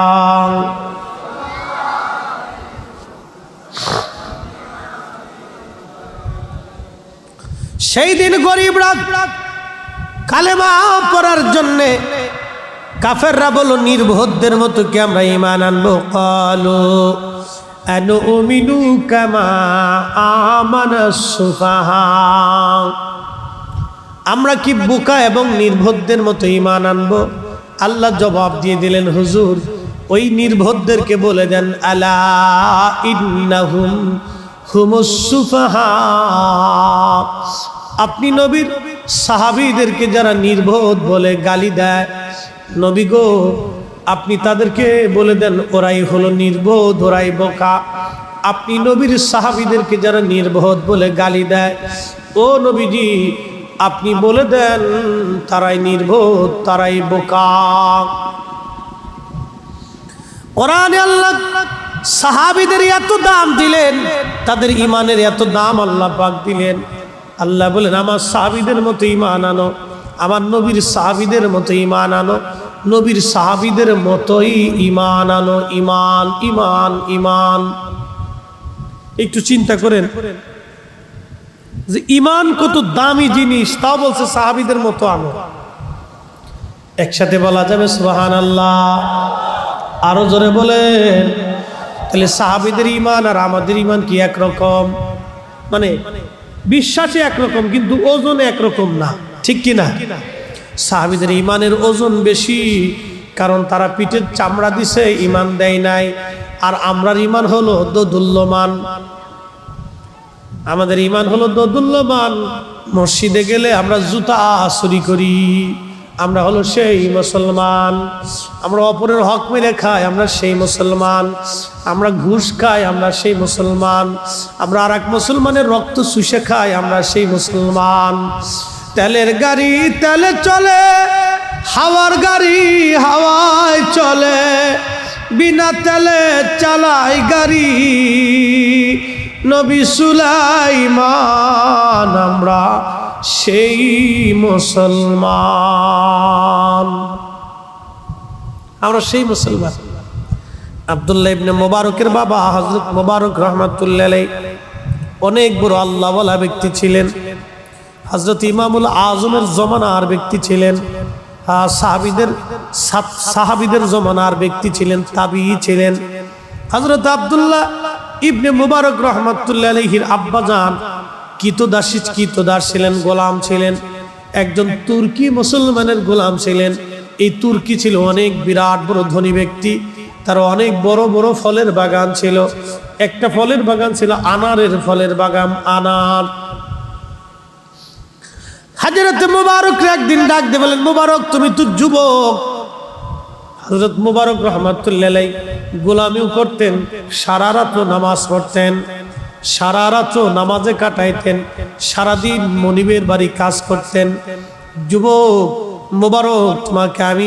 সেই দিন গরিবরা কালেমা পড়ার জন্য কাফেররা বলো নির্বোধদের মতো কি আমরা ঈমান আনবো? ক্বালু আনুমিনু কামা আমানাস সুফাহা, আমরা কি বোকা এবং নির্বোধদের মতো ঈমান আনবো? আল্লাহ জবাব দিয়ে দিলেন, হুজুর ওই নির্বোধদেরকে বলে দেন, আলা ইন্নাহুম হুমুস সুফাহা। আপনি নবীর সাহাবীদেরকে যারা নির্বোধ বলে গালি দেয়, নবী গো আপনি তাদেরকে বলে দেন ওরাই হলো নির্বোধ, ওরাই বোকা। আপনি নবীর সাহাবীদেরকে যারা নির্বোধ বলে গালি দেয়, ও নবীজি আপনি বলে দেন তারাই নির্বোধ, তারাই বোকা। কোরআনে আল্লাহ সাহাবীদের এত দাম দিলেন, তাদের ইমানের এত দাম আল্লাহ পাক দিলেন। আল্লাহ বলেন আমার সাহাবীদের মতো ঈমান আনো, আমার নবীর সাহাবীদের মতো ঈমান আনো, নবীর সাহাবীদের মতোই ঈমান আনো। ঈমান ঈমান ঈমান। একটু চিন্তা করেন যে ঈমান কত দামি জিনিস, তাও বলছে সাহাবীদের মতো আনো। একসাথে বলা যাবে সুবহানাল্লাহ? আরো জোরে বলেন। তাহলে সাহাবীদের ঈমান আর আমাদের ঈমান কি একরকম? মানে বিশ্বাসে একরকম কিন্তু ওজনে একরকম না, ঠিক কি না? সাহাবীদের ঈমানের ওজন বেশি, কারণ তারা পিঠের চামড়া দিছে, ঈমান দেয় নাই। আর আমরার ঈমান হলো দোদুল্যমান। আমাদের ঈমান হলো দোদুল্যমান। মসজিদে গেলে আমরা জুতা চুরি করি, আমরা হলো সেই মুসলমান। আমরা অপরের হক মেরে খাই, আমরা সেই মুসলমান। আমরা ঘুষ খাই, আমরা সেই মুসলমান। আমরা আর এক মুসলমানের রক্ত চুষে খাই, আমরা সেই মুসলমান। তেলের গাড়ি তেলে চলে, হাওয়ার গাড়ি হাওয়ায় চলে, বিনা তেলে চালাই গাড়ি নবী সুলাইমান। আমরা সেই মুসলমান, আমরা সেই মুসলমান। আব্দুল্লাহ ইবনে মুবারকের বাবা হযরত মুবারক রাহমাতুল্লাহ আলাইহি অনেক বড় আল্লাহওয়ালা ব্যক্তি ছিলেন। হযরত ইমামুল আজমের জমানার ব্যক্তি ছিলেন, সাহাবীদের জমানার ব্যক্তি ছিলেন, তাবিঈ ছিলেন। হযরত আব্দুল্লাহ ইবনে মুবারক রাহমাতুল্লাহ আলাইহির আব্বাজান কৃতদাস ছিলেন, গোলাম ছিলেন। একজন তুর্কি মুসলমানের গোলাম ছিলেন। এই তুর্কি ছিল অনেক বিরাট বড় ধনী ব্যক্তি, তার অনেক বড় বড় ফলের বাগান ছিল। একটা ফলের বাগান ছিল আনারের ফলের বাগান, আনার। হযরত মুবারক একদিন ডাক দিয়ে বলেন, মুবারক তুমি তো যুবক। হযরত মুবারক রাহমাতুল্লাহ আলাইহি গোলামিও করতেন, সারা রাত নামাজ পড়তেন, সারা রাত নামাজে কাটাইতেন, সারাদিন মনিবের বাড়ি কাজ করতেন। যুবক মুবারক, তোমাকে আমি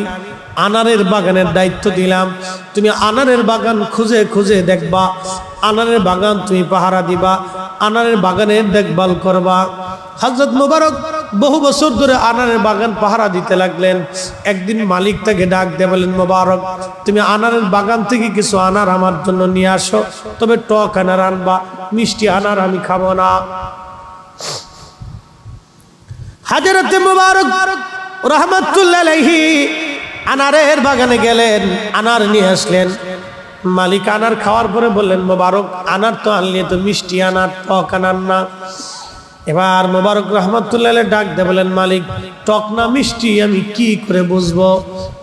আনারের বাগানের দায়িত্ব দিলাম, তুমি আনারের বাগান খুঁজে খুঁজে দেখবা, আনারের বাগান তুমি পাহারা দিবা, আনারের বাগানের দেখভাল করবা। হযরত মুবারক বহু বছর ধরে আনারের বাগান পাহারা দিতে লাগলেন। একদিন মালিক তাকে ডাক দিয়ে বলেন, মুবারক তুমি আনারের বাগান থেকে কিছু আনার আমার জন্য নিয়ে আসো, তবে টক আনার আনবা, মিষ্টি আনার আমি খাবো না। হযরত মুবারক রাহমাতুল্লাহ আলাইহি আনারের বাগানে গেলেন, আনার নিয়ে আসলেন। মালিক আনার খাওয়ার পরে বললেন, মুবারক আনার তো আনলি, তো মিষ্টি আনার, টক আনার না। এবার মুবারক রাহমাতুল্লাহ আলাইহি ডাক দিয়ে বলেন, মালিক টক না মিষ্টি আমি কি করে বুঝবো?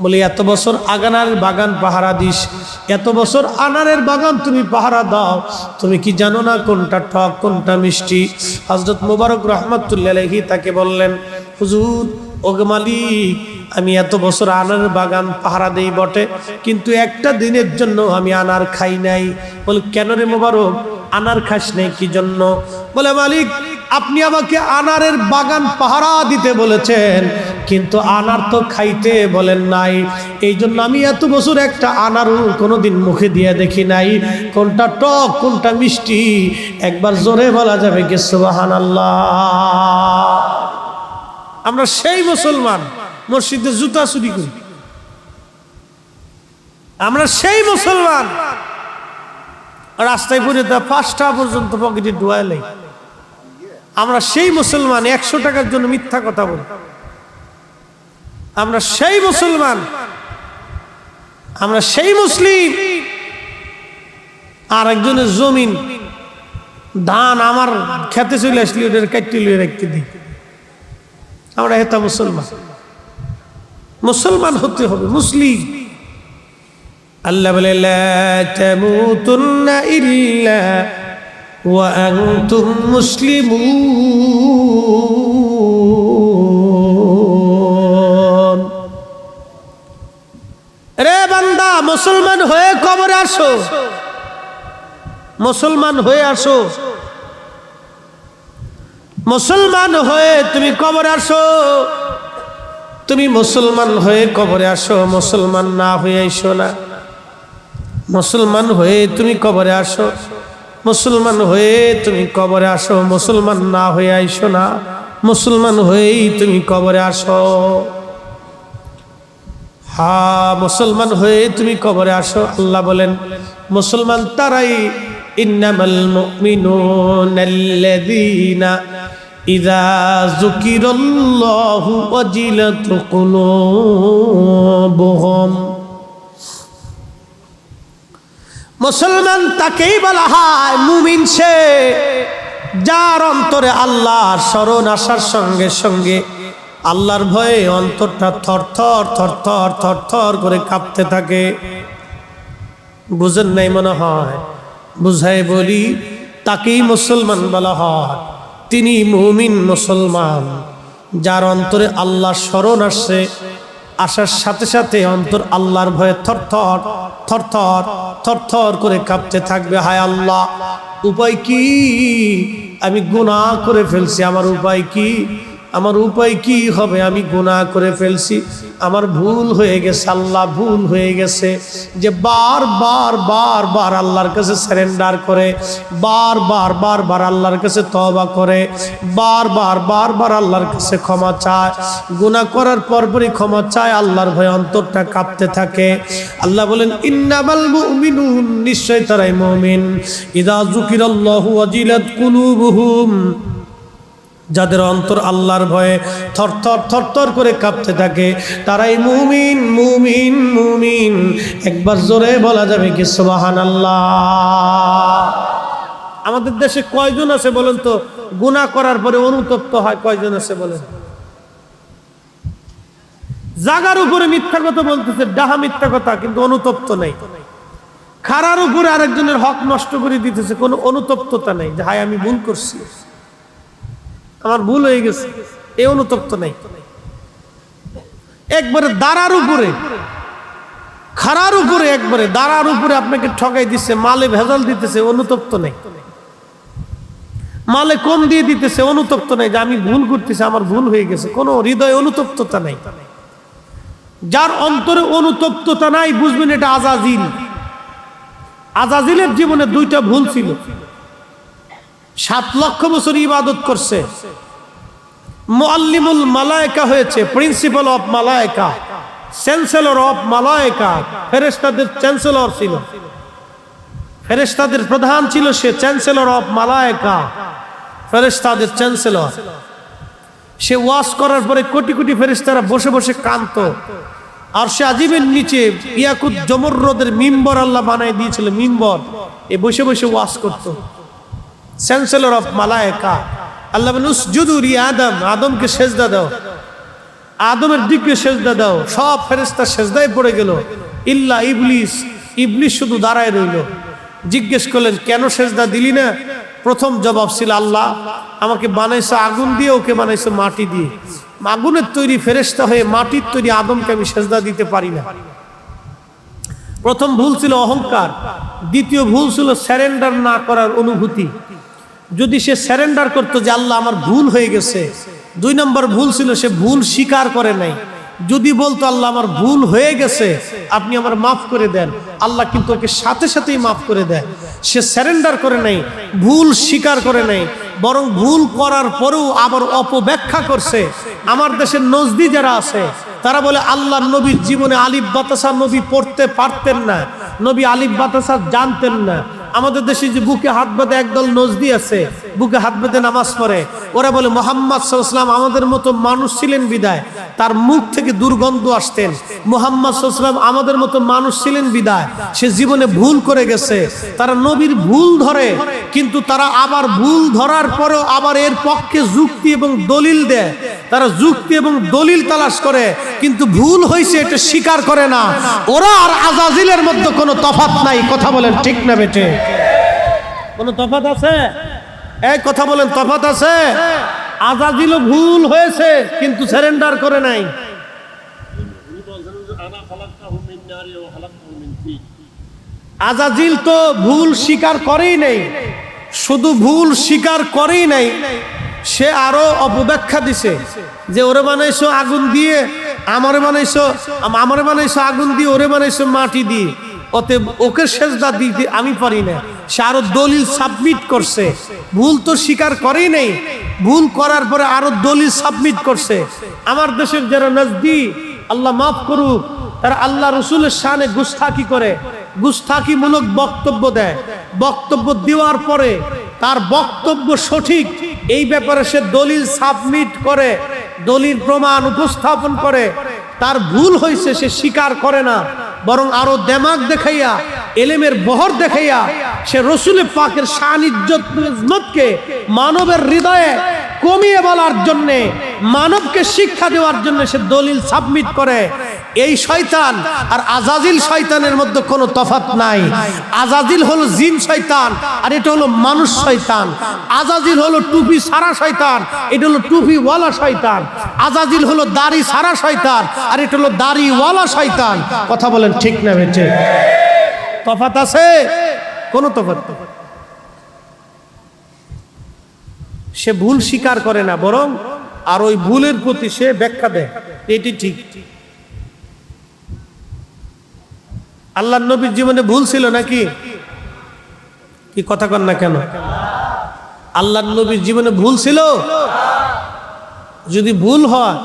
বলি, এত বছর আনারের বাগান পাহারা দিস, এত বছর আনারের বাগান তুমি পাহারা দাও, তুমি কি জানো না কোনটা টক কোনটা মিষ্টি? হযরত মুবারক রাহমাতুল্লাহ আলাইহি তাকে বললেন, হুজুর ওগো মালিক, আমি এত বছর আনারের বাগান পাহারা দেই বটে, কিন্তু একটা দিনের জন্য আমি আনার খাই নাই। বলে, কেন রে মুবারক, আনার খাস নাই কি জন্য? বলে, মালিক আপনি আমাকে আনারের বাগান পাহারা দিতে বলেছেন, কিন্তু আনার তো খাইতে বলেন নাই, এই জন্য আমি এত বছর একটা আনারও কোনোদিন মুখে দিয়ে দেখি নাই। কোনটা টক কোনটা মিষ্টি একবার জোরে বলা যাবে কি সুবহানাল্লাহ? আমরা সেই মুসলমান মসজিদে জুতা চুরি করি, আমরা সেই মুসলমান রাস্তায় পড়ে তা 5টা পর্যন্ত পকেটে ডুয়াই লাই। আমরা সেই মুসলমান 100 টাকার জন্য মিথ্যা কথা বলি। আমরা সেই মুসলমান, আমরা সেই মুসলিম। আর একজনের জমিন ধান আমার খেতে চলে আসলে ওদের কাটতে লিয়ে রাখতে দিই। আমরা হেতা মুসলমান, মুসলমান হতে হবে, মুসলিম। আল্লাহ বলে, লা তামুতুন্না ইল্লা ওয়া আনতুম মুসলিমুন। রে বান্দা, মুসলমান হয়ে কবরে আসো, মুসলমান হয়ে আসো, মুসলমান হয়ে তুমি কবরে আসো। তুমি মুসলমান হয়ে কবরে আসো, মুসলমান না হয়ে আইসো না। মুসলমান হয়ে তুমি কবরে আসো, মুসলমান হয়ে তুমি কবরে আসো, মুসলমান না হয়ে আইসো না, মুসলমান হয়েই তুমি কবরে আসো। হ্যাঁ, মুসলমান হয়ে তুমি কবরে আসো। আল্লাহ বলেন মুসলমান তারাই, ইন্নামাল মুমিনুনাল্লাযীনা ইযা যুকিরাল্লাহু ওয়াজিলাত কুলুবুহুম। মুসলমান তাকেই বলা হয় মুমিন, সে যার অন্তরে আল্লাহর স্মরণ আসার সঙ্গে সঙ্গে আল্লাহর ভয়ে অন্তরটা থরথর থরথর থরথর করে কাঁপতে থাকে। বুঝেন নাই মনে হয়? বুঝাই বলি, তাকেই মুসলমান বলা হয়। তিনি মুমিন মুসলমান, যার অন্তরে আল্লাহর স্মরণ আসছে, আসার সাথে সাথে অন্তর আল্লাহর ভয়ে থরথর থরথর থরথর করে কাঁপতে থাকবে। হায় আল্লাহ, উপায় কি? আমি গুনাহ করে ফেলছি, আমার উপায় কি? আমার উপায় কি হবে? আমি গুনাহ করে ফেলছি, আমার ভুল হয়ে গেছে আল্লাহ, ভুল হয়ে গেছে। যে বারবার বারবার আল্লাহর কাছে সারেন্ডার করে, বারবার বারবার আল্লাহর কাছে তওবা করে, বারবার বারবার আল্লাহর কাছে ক্ষমা চায়, গুনাহ করার পরপরই ক্ষমা চায়, আল্লাহর ভয়ে অন্তরটা কাঁপতে থাকে। আল্লাহ বলেন ইন্নামাল মুমিনুন, নিশ্চয় তারাই মুমিন, ইযা যুকিরাল্লাহু ওয়াজিলাত কুলুবুহুম, যাদের অন্তর আল্লাহর ভয়ে থরথর থরথর করে কাঁপতে থাকে, তারাই মুমিন মুমিন মুমিন। একবার জোরে বলা যাবে কি সুবহানাল্লাহ? আমাদের দেশে কয়জন আছে বলেন তো গুনাহ করার পরে অনুতপ্ত হয়? কয়জন আছে বলেন? জাগার উপরে মিথ্যা কথা বলতেছে, ডাহা মিথ্যা কথা, কিন্তু অনুতপ্ত নাই। খারার উপরে আরেকজনের হক নষ্ট করে দিতেছে, কোনো অনুতপ্ততা নাই যে হায় আমি ভুল করছি, আমার ভুল হয়ে গেছে, এই অনুতপ্ত নাই। একবারে দাঁড়ার উপরে, খারার উপরে, একবারে দাঁড়ার উপরে আপনাকে ঠকাই দিচ্ছে, মালে ভেজাল দিতেছে, অনুতপ্ত নাই। মালে কম দিয়ে দিতেছে, অনুতপ্ত নাই যে আমি ভুল করতেছি, আমার ভুল হয়ে গেছে, কোনো হৃদয়ে অনুতপ্ততা নাই। যার অন্তরে অনুতপ্ততা নাই, বুঝবেন এটা আজাজিল। আজাজিলের জীবনে দুইটা ভুল ছিল। 7 লক্ষ বছর ইবাদত করছে, মুআল্লিমুল মালায়েকা হয়েছে, প্রিন্সিপাল অফ মালায়েকা, চ্যান্সেলর অফ মালায়েকা, ফেরেশতাদের চ্যান্সেলর ছিল, ফেরেশতাদের প্রধান ছিল সে, চ্যান্সেলর অফ মালায়েকা, ফেরেশতাদের চ্যান্সেলর। সে ওয়াজ করার পরে কোটি কোটি ফেরেশতারা বসে বসে কাঁদতো। আর সে আজিমের নিচে ইয়াকুত জমররদের মিম্বর আল্লাহ বানাই দিয়েছিল, মিম্বর, এ বসে বসে ওয়াজ করতো। Chancellor of মালায়েকা। আল্লাহ বলেন উসজুদু লি আদম, আদমকে সেজদা দাও, আদমের দিকে সেজদা দাও। সব ফেরেশতা সেজদায় পড়ে গেল, ইল্লা ইবলিস, ইবলিস শুধু দাঁড়ায় রইল। জিজ্ঞেস করলেন কেন সেজদা দিলি না? প্রথম জবাব ছিল আল্লাহ আমাকে বানাইছো আগুন দিয়ে, ওকে বানাইছো মাটি দিয়ে। আগুনের তৈরি ফেরেশতা হয়ে মাটির তৈরি আদমকে আমি সেজদা দিতে পারি না। প্রথম ভুল ছিল অহংকার, দ্বিতীয় ভুল ছিল সারেন্ডার না করার অনুভূতি। যদি সে সারেন্ডার করতো যে আল্লাহ আমার ভুল হয়ে গেছে। 2 নম্বর ভুল ছিল সে ভুল স্বীকার করে নাই। যদি বলতো আল্লাহ আমার ভুল হয়ে গেছে, আপনি আমার মাফ করে দেন, আল্লাহ কিন্তু ওকে সাথে সাথেই মাফ করে দেয়। সে সারেন্ডার করে নাই, ভুল স্বীকার করে নাই, বরং ভুল করার পরেও আবার অপব্যাখ্যা করছে। আমার দেশের নজদি যারা আছে তারা বলে আল্লাহর নবীর জীবনে আলিফ বাতাসা নবী পড়তে পারতেন না, নবী আলিফ বাতাসা জানতেন না। আমাদের দেশে যে বুকে হাত বেঁধে একদল নজদি আছে, বুকে হাত বেঁধে নামাজ পড়ে, ওরা বলে মুহাম্মদ সাল্লাল্লাহু আলাইহি ওয়াসাল্লাম আমাদের মতো মানুষ ছিলেন বিদায় তার মুখ থেকে দুর্গন্ধ আসতেন। মুহাম্মদ সাল্লাল্লাহু আলাইহি ওয়াসাল্লাম আমাদের মতো মানুষ ছিলেন বিদায় সে জীবনে ভুল করে গেছে। তারা নবীর ভুল ধরে, কিন্তু তারা আবার ভুল ধরার পরেও আবার এর পক্ষে যুক্তি এবং দলিল দেয়। তারা যুক্তি এবং দলিল তালাশ করে, কিন্তু ভুল হয়েছে এটা স্বীকার করে না। ওরা আর আজাজিলের মধ্যে কোনো তফাৎ নাই। কথা বলেন ঠিক না বেটে? কোনো তফাৎ আছে? এই কথা বলেন, তফাৎ আছে? আজাজিলও ভুল হয়েছে কিন্তু সারেন্ডার করে নাই। আজাজিল তো ভুল স্বীকার করেই নাই, শুধু ভুল স্বীকার করেই নাই, সে আরো অপব্যাখ্যা দিছে যে ওরে বানাইছো আগুন দিয়ে, আমারে বানাইছো আগুন দিয়ে, ওরে বানাইছো মাটি দিয়ে। অতএব ওকে সেজদা দিতে আমি পারি না। সে আরো দলিল সাবমিট করছে, ভুল তো স্বীকার করেই নেই, ভুল করার পরে আরো দলিল সাবমিট করছে। আমার দেশের যারা নজদি, আল্লাহ মাফ করুক, তারা আল্লাহ রসুলের শানে গুস্তাখি করে, গুস্তাখিমূলক বক্তব্য দেয়। বক্তব্য দেওয়ার পরে তার বক্তব্য সঠিক এই ব্যাপারে সে দলিল সাবমিট করে, দলিল প্রমাণ উপস্থাপন করে। তার ভুল হয়েছে সে স্বীকার করে না, বরং আরো দেমাগ দেখাইয়া, এলেমের বহর দেখাইয়া সে রসুলের পাকের শান ইজ্জতকে মানবের হৃদয়ে কমিয়ে বলার জন্যে, মানবকে শিক্ষা দেওয়ার জন্য সে দলিল সাবমিট করে। এই শয়তান আর আজাজিল শয়তানের মধ্যে কোনো তফাৎ নাই। আজাজিল হলো জিন শয়তান, আর এটা হলো মানুষ শয়তান। আজাজিল হলো টুপি সারা শয়তান, এটা হলো টুপিওয়ালা শয়তান। আজাজিল হলো দাড়ি সারা শয়তান, আর এটা হলো দাড়িওয়ালা শয়তান। কথা বলেন ঠিক না বেঠে? তফাৎ আছে? কোনো তফাৎ নেই। সে ভুল স্বীকার করে না, বরং আর ওই ভুলের প্রতি সে ব্যাখ্যা দেয়, এটি ঠিক। আল্লাহর নবীর জীবনে ভুল ছিল নাকি? কি কথা কন না কেন? আল্লাহর নবীর জীবনে ভুল ছিল? যদি ভুল হয়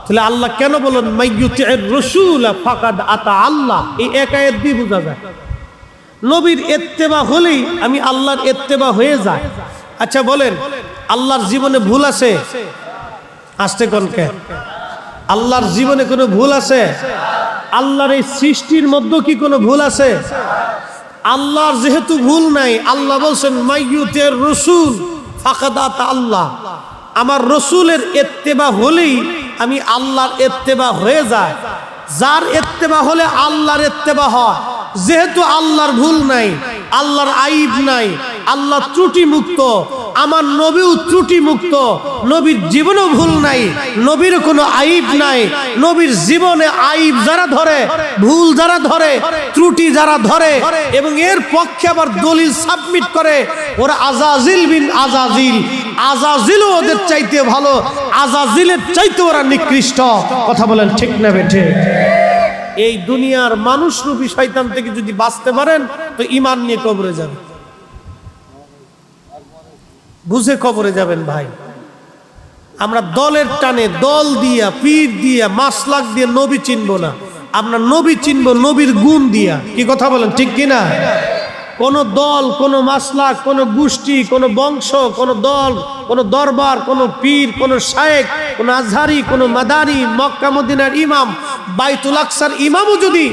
তাহলে আল্লাহ কেন বলেন মাইয়ুতির রাসূল ফাকাদ আতা আল্লাহ? এই এক আয়াত দিয়ে বোঝা যায় নবীর ইত্তেবা হলেই আমি আল্লাহর ইত্তেবা হয়ে যায়। আচ্ছা বলেন, আল্লাহর জীবনে ভুল আছে? আসতে কোন কে? আল্লাহর জীবনে কোনো ভুল আছে? আল্লাহর এই সৃষ্টির মধ্যে কি কোনো ভুল আছে? আল্লাহর যেহেতু ভুল নাই, আল্লাহ বলছেন মাইয়ুতির রাসূল ফাকাদ আতা আল্লাহ। আমার রসুলের ইত্তেবা হলেই আমি আল্লাহর ইত্তেবা হয়ে যায়। যার ইত্তেবা হলে আল্লাহর ইত্তেবা হয়। যেহেতু আল্লাহর ভুল নাই, আল্লাহর আইব নাই, আল্লাহ ত্রুটি মুক্ত, আমার নবীও ত্রুটি মুক্ত, নবীর জীবনেও ভুল নাই, নবীর কোনো আইব নাই। নবীর জীবনে আইব যারা ধরে, ভুল যারা ধরে, ত্রুটি যারা ধরে এবং এর পক্ষে আবার দলিল সাবমিট করে, ওরা আজাজিল বিন আজাজিল। আজাজিলও ওদের চাইতে ভালো, আজাজিলের চাইতে ওরা নিকৃষ্ট। কথা বলেন ঠিক না বেঠে? এই দুনিয়ার মানুষ রূপী শয়তান থেকে যদি বাঁচতে পারেন তো ঈমান নিয়ে কবরে যাবেন, বুঝে কবরে যাবেন ভাই। আমরা দলের টানে, দল দিয়া, পীর দিয়া, মাসলাক দিয়ে নবী চিনবো না। আমরা নবী চিনবো নবীর গুণ দিয়া। কি কথা বলেন ঠিক কিনা? কোন দল, কোন মাসলাক, কোন গোষ্ঠী, কোন বংশ, কোন দল, কোন দরবার, কোন পীর, কোন শায়েখ, কোন আজহারি, কোন মাদানি, মক্কা মদিনার ইমাম, বাইতুল আকসার ইমামও যদি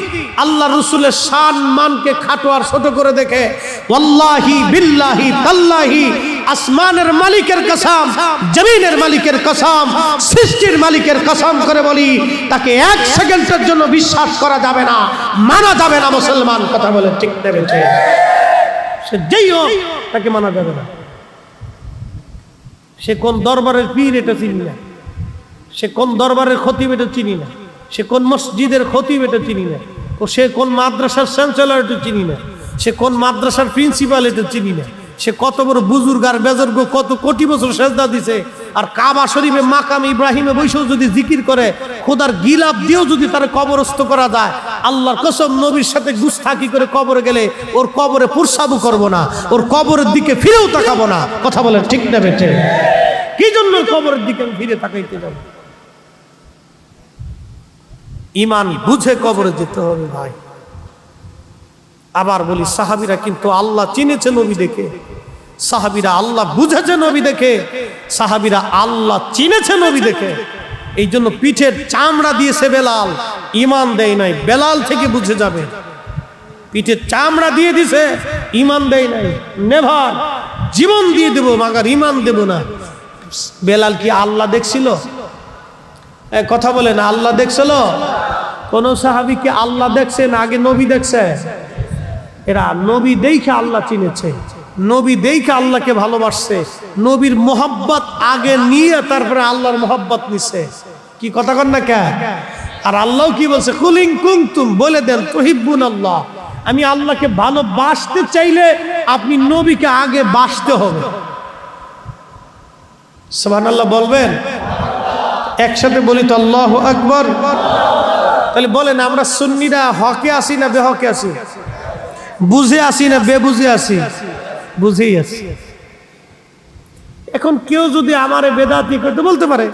আল্লাহ রসুলের শান মানকে খাটো আর ছোট করে দেখে, ওয়াল্লাহি বিল্লাহি তাল্লাহি, আসমানের মালিকের কসম, জমিনের মালিকের কসম, সৃষ্টির মালিকের কসম করে বলি, তাকে এক সেকেন্ডের জন্য বিশ্বাস করা যাবে না, মানা যাবে না। মুসলমান কথা বলে ঠিক নেবেছে, সে যেই হোক তাকে মানা যাবে না। সে কোন দরবারের পীর এটা চিনি না, সে কোন দরবারের খতিব এটা চিনি না, সে কোন মসজিদের খতিব এটা চিনি না, ও সে কোন মাদ্রাসার চ্যান্সেলর এটা চিনি না, সে কোন মাদ্রাসার প্রিন্সিপাল এটা চিনি না, সে কত বড় বুজুর্গ আর বেজর্গ কত কোটি বছর সেজদা দিছে, আর কাবা শরীফে মাকাম ইব্রাহিমে বৈশাও যদি জিকির করে, খোদার গিলাপ দিয়েও যদি তার কবরস্থ করা যায়, আল্লাহর কসম নবীর সাথে গুস্তাখি করে কবরে গেলে ওর কবরে পুরসাবু করব না, ওর কবরের দিকে ফিরেও তাকাবো না। কথা বলেন ঠিক না বেঠে? কি জন্য কবরের দিকে ফিরে তাকাইতে যাব? ঈমান বুঝে কবরে যেতে হবে ভাই। আবার বলি, সাহাবীরা কিন্তু আল্লাহ চিনেছে নবী দেখে, সাহাবীরা আল্লাহ বুঝেছে নবী দেখে, সাহাবীরা আল্লাহ চিনেছে নবী দেখে। এই জন্য পিঠের চামড়া দিয়েছে বেলাল, ঈমান দেয় নাই। বেলাল থেকে বুঝে যাবে, পিঠের চামড়া দিয়ে দিছে, ঈমান দেয় নাই। নেভার, জীবন দিয়ে দেব মাগার ঈমান দেব না। বেলাল কি আল্লাহ দেখছিল? কথা বলে না, আল্লাহ দেখছিল? কোন সাহাবী কি আল্লাহ দেখছে না আগে নবী দেখছে? এরা নবী দেখে আল্লাহ চিনেছে, নবী দেখে আল্লাহকে ভালোবাসছে, নবীর মোহাব্বত আগে নিয়ে তারপরে আল্লাহর মোহাব্বত নিছে। কি কথা কন না কে? আর আল্লাহ কি বলছে? কুলিং কুনতুম, বলে দেন তুহিব্বুন আল্লাহ, আমি আল্লাহকে ভালোবাসতে চাইলে আপনি নবীকে আগে বাসতে হবে। সুবহানাল্লাহ বলবেন? একসাথে বলি তো আল্লাহু আকবার। তাহলে বলেন আমরা সুন্নিরা হকে আসি না বেহকে আসি? বুঝে আসি না বেবুঝে আসি? বুঝেই আসি। এখন কেউ যদি আমারে বেদাতি করতে বলতে পারে,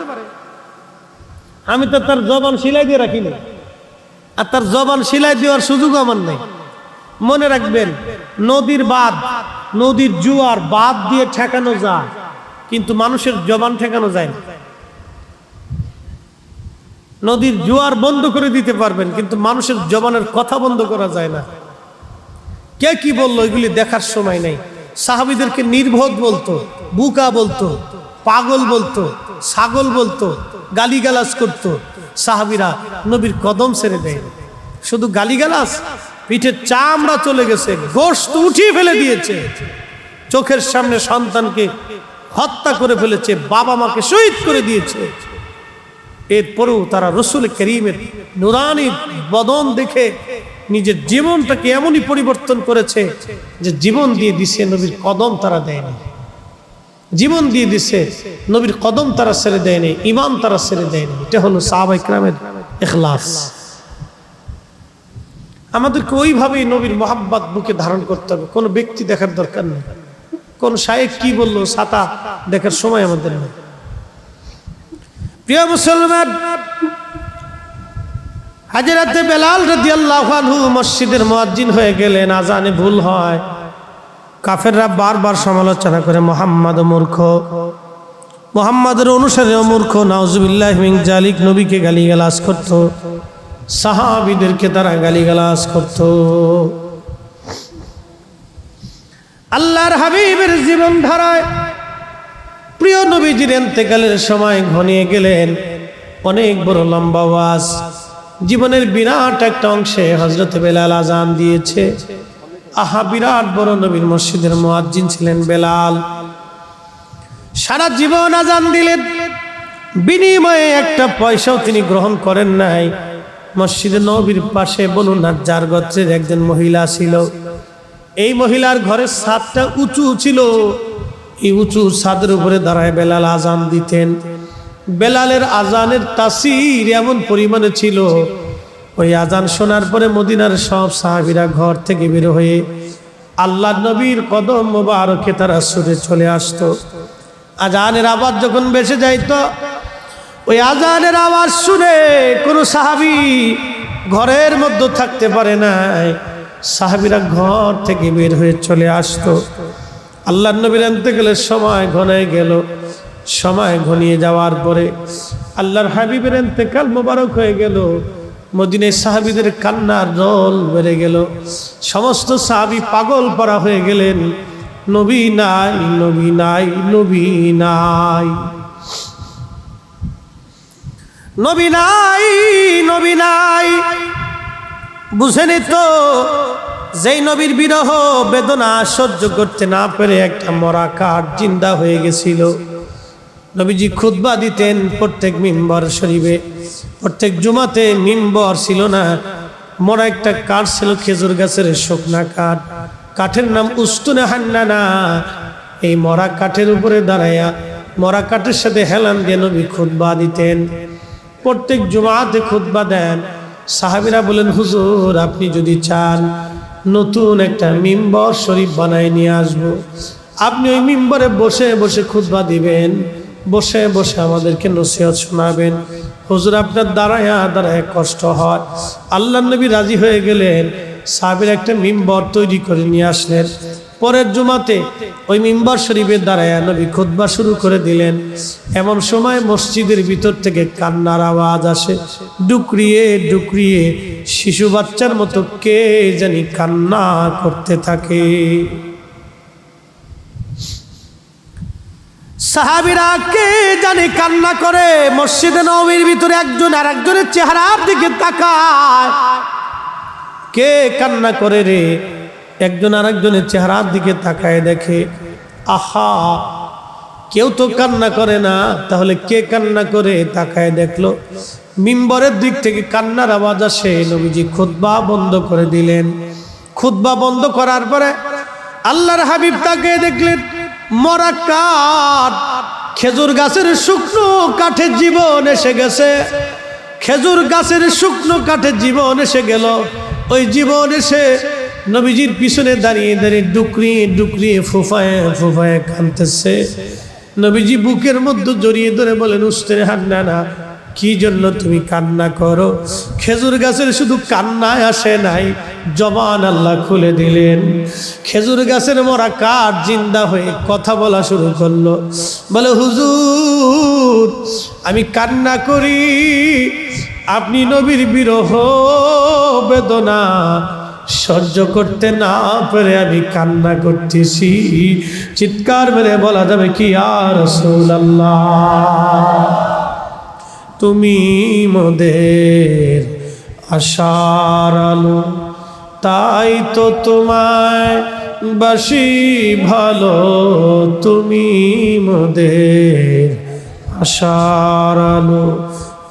আমি তো তার জবান সিলাই দিয়ে রাখিনি, আর তার জবান সিলাই দেওয়ার সুযোগ আমার নেই। মনে রাখবেন, নদীর বাঁধ, নদীর জোয়ার বাঁধ দিয়ে ঠেকানো যায়, কিন্তু মানুষের জবান ঠেকানো যায় না। নদীর জোয়ার বন্ধ করে দিতে পারবেন, কিন্তু মানুষের জবানের কথা বন্ধ করা যায় না। কে কি বললো এগুলি দেখার সময় নেই। সাহাবীদেরকে নির্বোধ বলতো, বুকা বলতো, পাগল বলতো, ছাগল বলতো, গালিগালাজ করতো। সাহাবীরা নবীর কদম ছেড়ে দেয়। শুধু গালিগালাজ, পিঠের চামড়া চলে গেছে, গোশত উঠিয়ে ফেলে দিয়েছে, চোখের সামনে সন্তানকে হত্যা করে ফেলেছে, বাবা মাকে শহীদ করে দিয়েছে। এরপরেও তারা রসুল করিমের নুরানি বদন দেখে নিজের জীবনটাকে এমনই পরিবর্তন করেছে যে জীবন দিয়ে দিছে, নবীর কদম তারা দেয়নি। জীবন দিয়ে দিছে, নবীর কদম তারা ছেড়ে দেয়নি, ঈমান তারা ছেড়ে দেয়নি। এটা হলো সাহাবায়ে কেরামের ইখলাস। আমাদেরকে ওইভাবেই নবীর মোহাব্বত বুকে ধারণ করতে হবে। কোনো ব্যক্তি দেখার দরকার নেই, কোন শায়েখ কি বললো ছাতা দেখার সময় আমাদের নেই। প্রিয় মুসলমান, হযরত বেলাল রাদিয়াল্লাহু আনহু মসজিদের মুয়াজ্জিন হয়ে গেলেন। আজানে ভুল হয়, কাফেররা বারবার সমালোচনা করে মুহাম্মদ মূর্খ, মুহাম্মাদের অনুসারীও মূর্খ, নাউজুবিল্লাহি মিন জালিক। নবীকে গালিগালাজ করত, সাহাবীদেরকে তারা গালিগালাজ করত। আল্লাহর হাবিবের জীবনধারায় প্রিয় নবীজির ইন্তেকালের সময় ঘনিয়ে গেলেন। অনেক বড় লম্বা ওয়াজ, জীবনের বিরাট একটা অংশে হযরত বেলাল আজান দিয়েছে। আহা, বিরাট বড় নবীর মসজিদের মুয়াজ্জিন ছিলেন বেলাল। সারা জীবন আজান দিলেন, বিনিময়ে একটা পয়সাও তিনি গ্রহণ করেন নাই। মসজিদে নবীর পাশে বনু নাজ্জার গোত্রের একজন মহিলা ছিল। এই মহিলার ঘরের ছাদটা উঁচু ছিল। এই উঁচু ছাদের উপরে দাঁড়ায় বেলাল আজান দিতেন। বেলালের আজানের তাসির এমন পরিমাণে ছিল, ওই আজান শোনার পরে মদিনার সব সাহাবীরা ঘর থেকে বের হয়ে আল্লাহর নবীর কদম মোবারকে তারা ছুটে চলে আসতো। আজানের আওয়াজ যখন বেঁচে যাইতো, ওই আজানের আওয়াজ শুনে কোনো সাহাবী ঘরের মধ্যে থাকতে পারে নাই। সাহাবীরা ঘর থেকে বের হয়ে চলে আসতো। আল্লাহর নবীর ইন্তেকালের সময় ঘনায় গেল। সময় ঘনিয়ে যাওয়ার পরে আল্লাহর হাবিবের ইন্তেকাল মোবারক হয়ে গেল। মদিনায় সাহাবীদের কান্নার রোল বেড়ে গেল। সমস্ত সাহাবী পাগল পারা হয়ে গেলেন, নবী নাই, নবী নাই, নবী নাই, নবী নাই, নবী নাই। বুঝেনি তো, যেই নবীর বিরহ বেদনা সহ্য করতে না পেরে একটা মরা কাঠ জিন্দা হয়ে গেছিল। নবীজি খুতবা দিতেন প্রত্যেক মিম্বর শরীফে। প্রত্যেক জুমাতে মিম্বর ছিল না, মরা একটা কাঠ ছিল, খেজুর গাছের শুকনা কাঠ। কাঠের নাম উস্তুনে হান্নানা। এই মরা কাঠের উপরে দাঁড়াইয়া মরা কাঠের সাথে হেলান দিয়ে নবী খুতবা দিতেন। প্রত্যেক জুমাতে খুতবা দেন। সাহাবীরা বলেন, হুজুর আপনি যদি চান নতুন একটা মিম্বর শরীফ বানায় নিয়ে আসবো, আপনি ওই মিম্বরে বসে বসে খুতবা দিবেন, বসে বসে আমাদেরকে নসিহত শোনাবেন। হুজুর আপনার দাঁড়ায়া দাঁড়ায় কষ্ট হয়। আল্লাহর নবী রাজি হয়ে গেলেন। সাহাবীরা একটা মিম্বর তৈরি করে নিয়ে আসলেন। পরের জুমাতে ওই মিম্বর শরীফের দাঁড়ায়া নবী খুতবা শুরু করে দিলেন। এমন সময় মসজিদের ভিতর থেকে কান্নার আওয়াজ আসে, ডুকরিয়ে ডুকরিয়ে শিশু বাচ্চার মতো কে জানি কান্না করতে থাকে। সাহাবীরা কে জানি কান্না করে। মসজিদে নববীর ভিতরে একজন আর একজনের চেহারার দিকে তাকায়। কে কান্না করে রে? একজন আর একজনের চেহারার দিকে তাকায় দেখে, আহা, কেউ তো কান্না করে না, তাহলে কে কান্না করে? তাকায় দেখলো মিম্বরের দিক থেকে কান্নার আওয়াজ আসে। নবীজি খুতবা বন্ধ করে দিলেন। খুতবা বন্ধ করার পরে আল্লাহর হাবিব তাকিয়ে দেখলেন মরা কাঠ, খেজুর গাছের শুকনো কাঠের জীবন এসে গেছে। খেজুর গাছের শুকনো কাঠে জীবন এসে গেল। ওই জীবন এসে নবীজির পিছনে দাঁড়িয়ে দাঁড়িয়ে ডুকরিয়ে ডুকরিয়ে ফুফায়ে ফুফায়ে কাঁদতেছে। নবীজি বুকের মধ্যে জড়িয়ে ধরে বলেন, উস্তের হান্না না, কি জন্য তুমি কান্না করো? খেজুর গাছের শুধু কান্নায় আসে নাই, জবান আল্লাহ খুলে দিলেন। খেজুর গাছের মরা কাঠ জিন্দা হয়ে কথা বলা শুরু করলো। বলে, হুজুর আমি কান্না করি, আপনি নবীর বিরহ বেদনা সহ্য করতে না পেরে আমি কান্না করতেছি। চিৎকার মেরে বলা যাবে কি, ইয়া রাসূলুল্লাহ তুমি মোদের আশার আলো, তাই তো তোমায় বাসি ভালো, তুমি মোদের আশার আলো,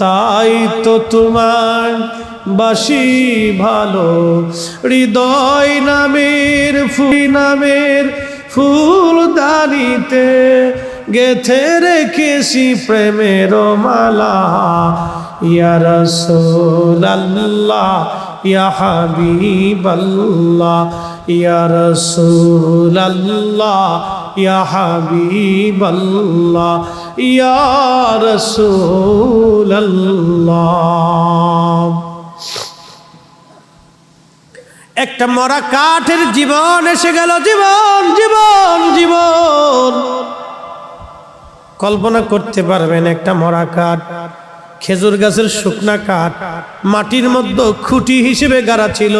তাই তো তোমায় বাসি ভালো। হৃদয় নামের ফুলদানিতে গেথে রেখেছি প্রেমের মালা। ইয়া রাসূলুল্লাহ ইয়া হাবিবাল্লাহ, ইয়া রাসূলুল্লাহ ইয়া হাবিবাল্লাহ, ইয়া রাসূলুল্লাহ। একটা মরা কাঠের জীবন এসে গেল। জীবন জীবন জীবন কল্পনা করতে পারবেন, একটা মরা কাঠ, খেজুর গাছের শুকনা কাঠ, মাটির মধ্যে খুঁটি হিসেবে গাড়া ছিল।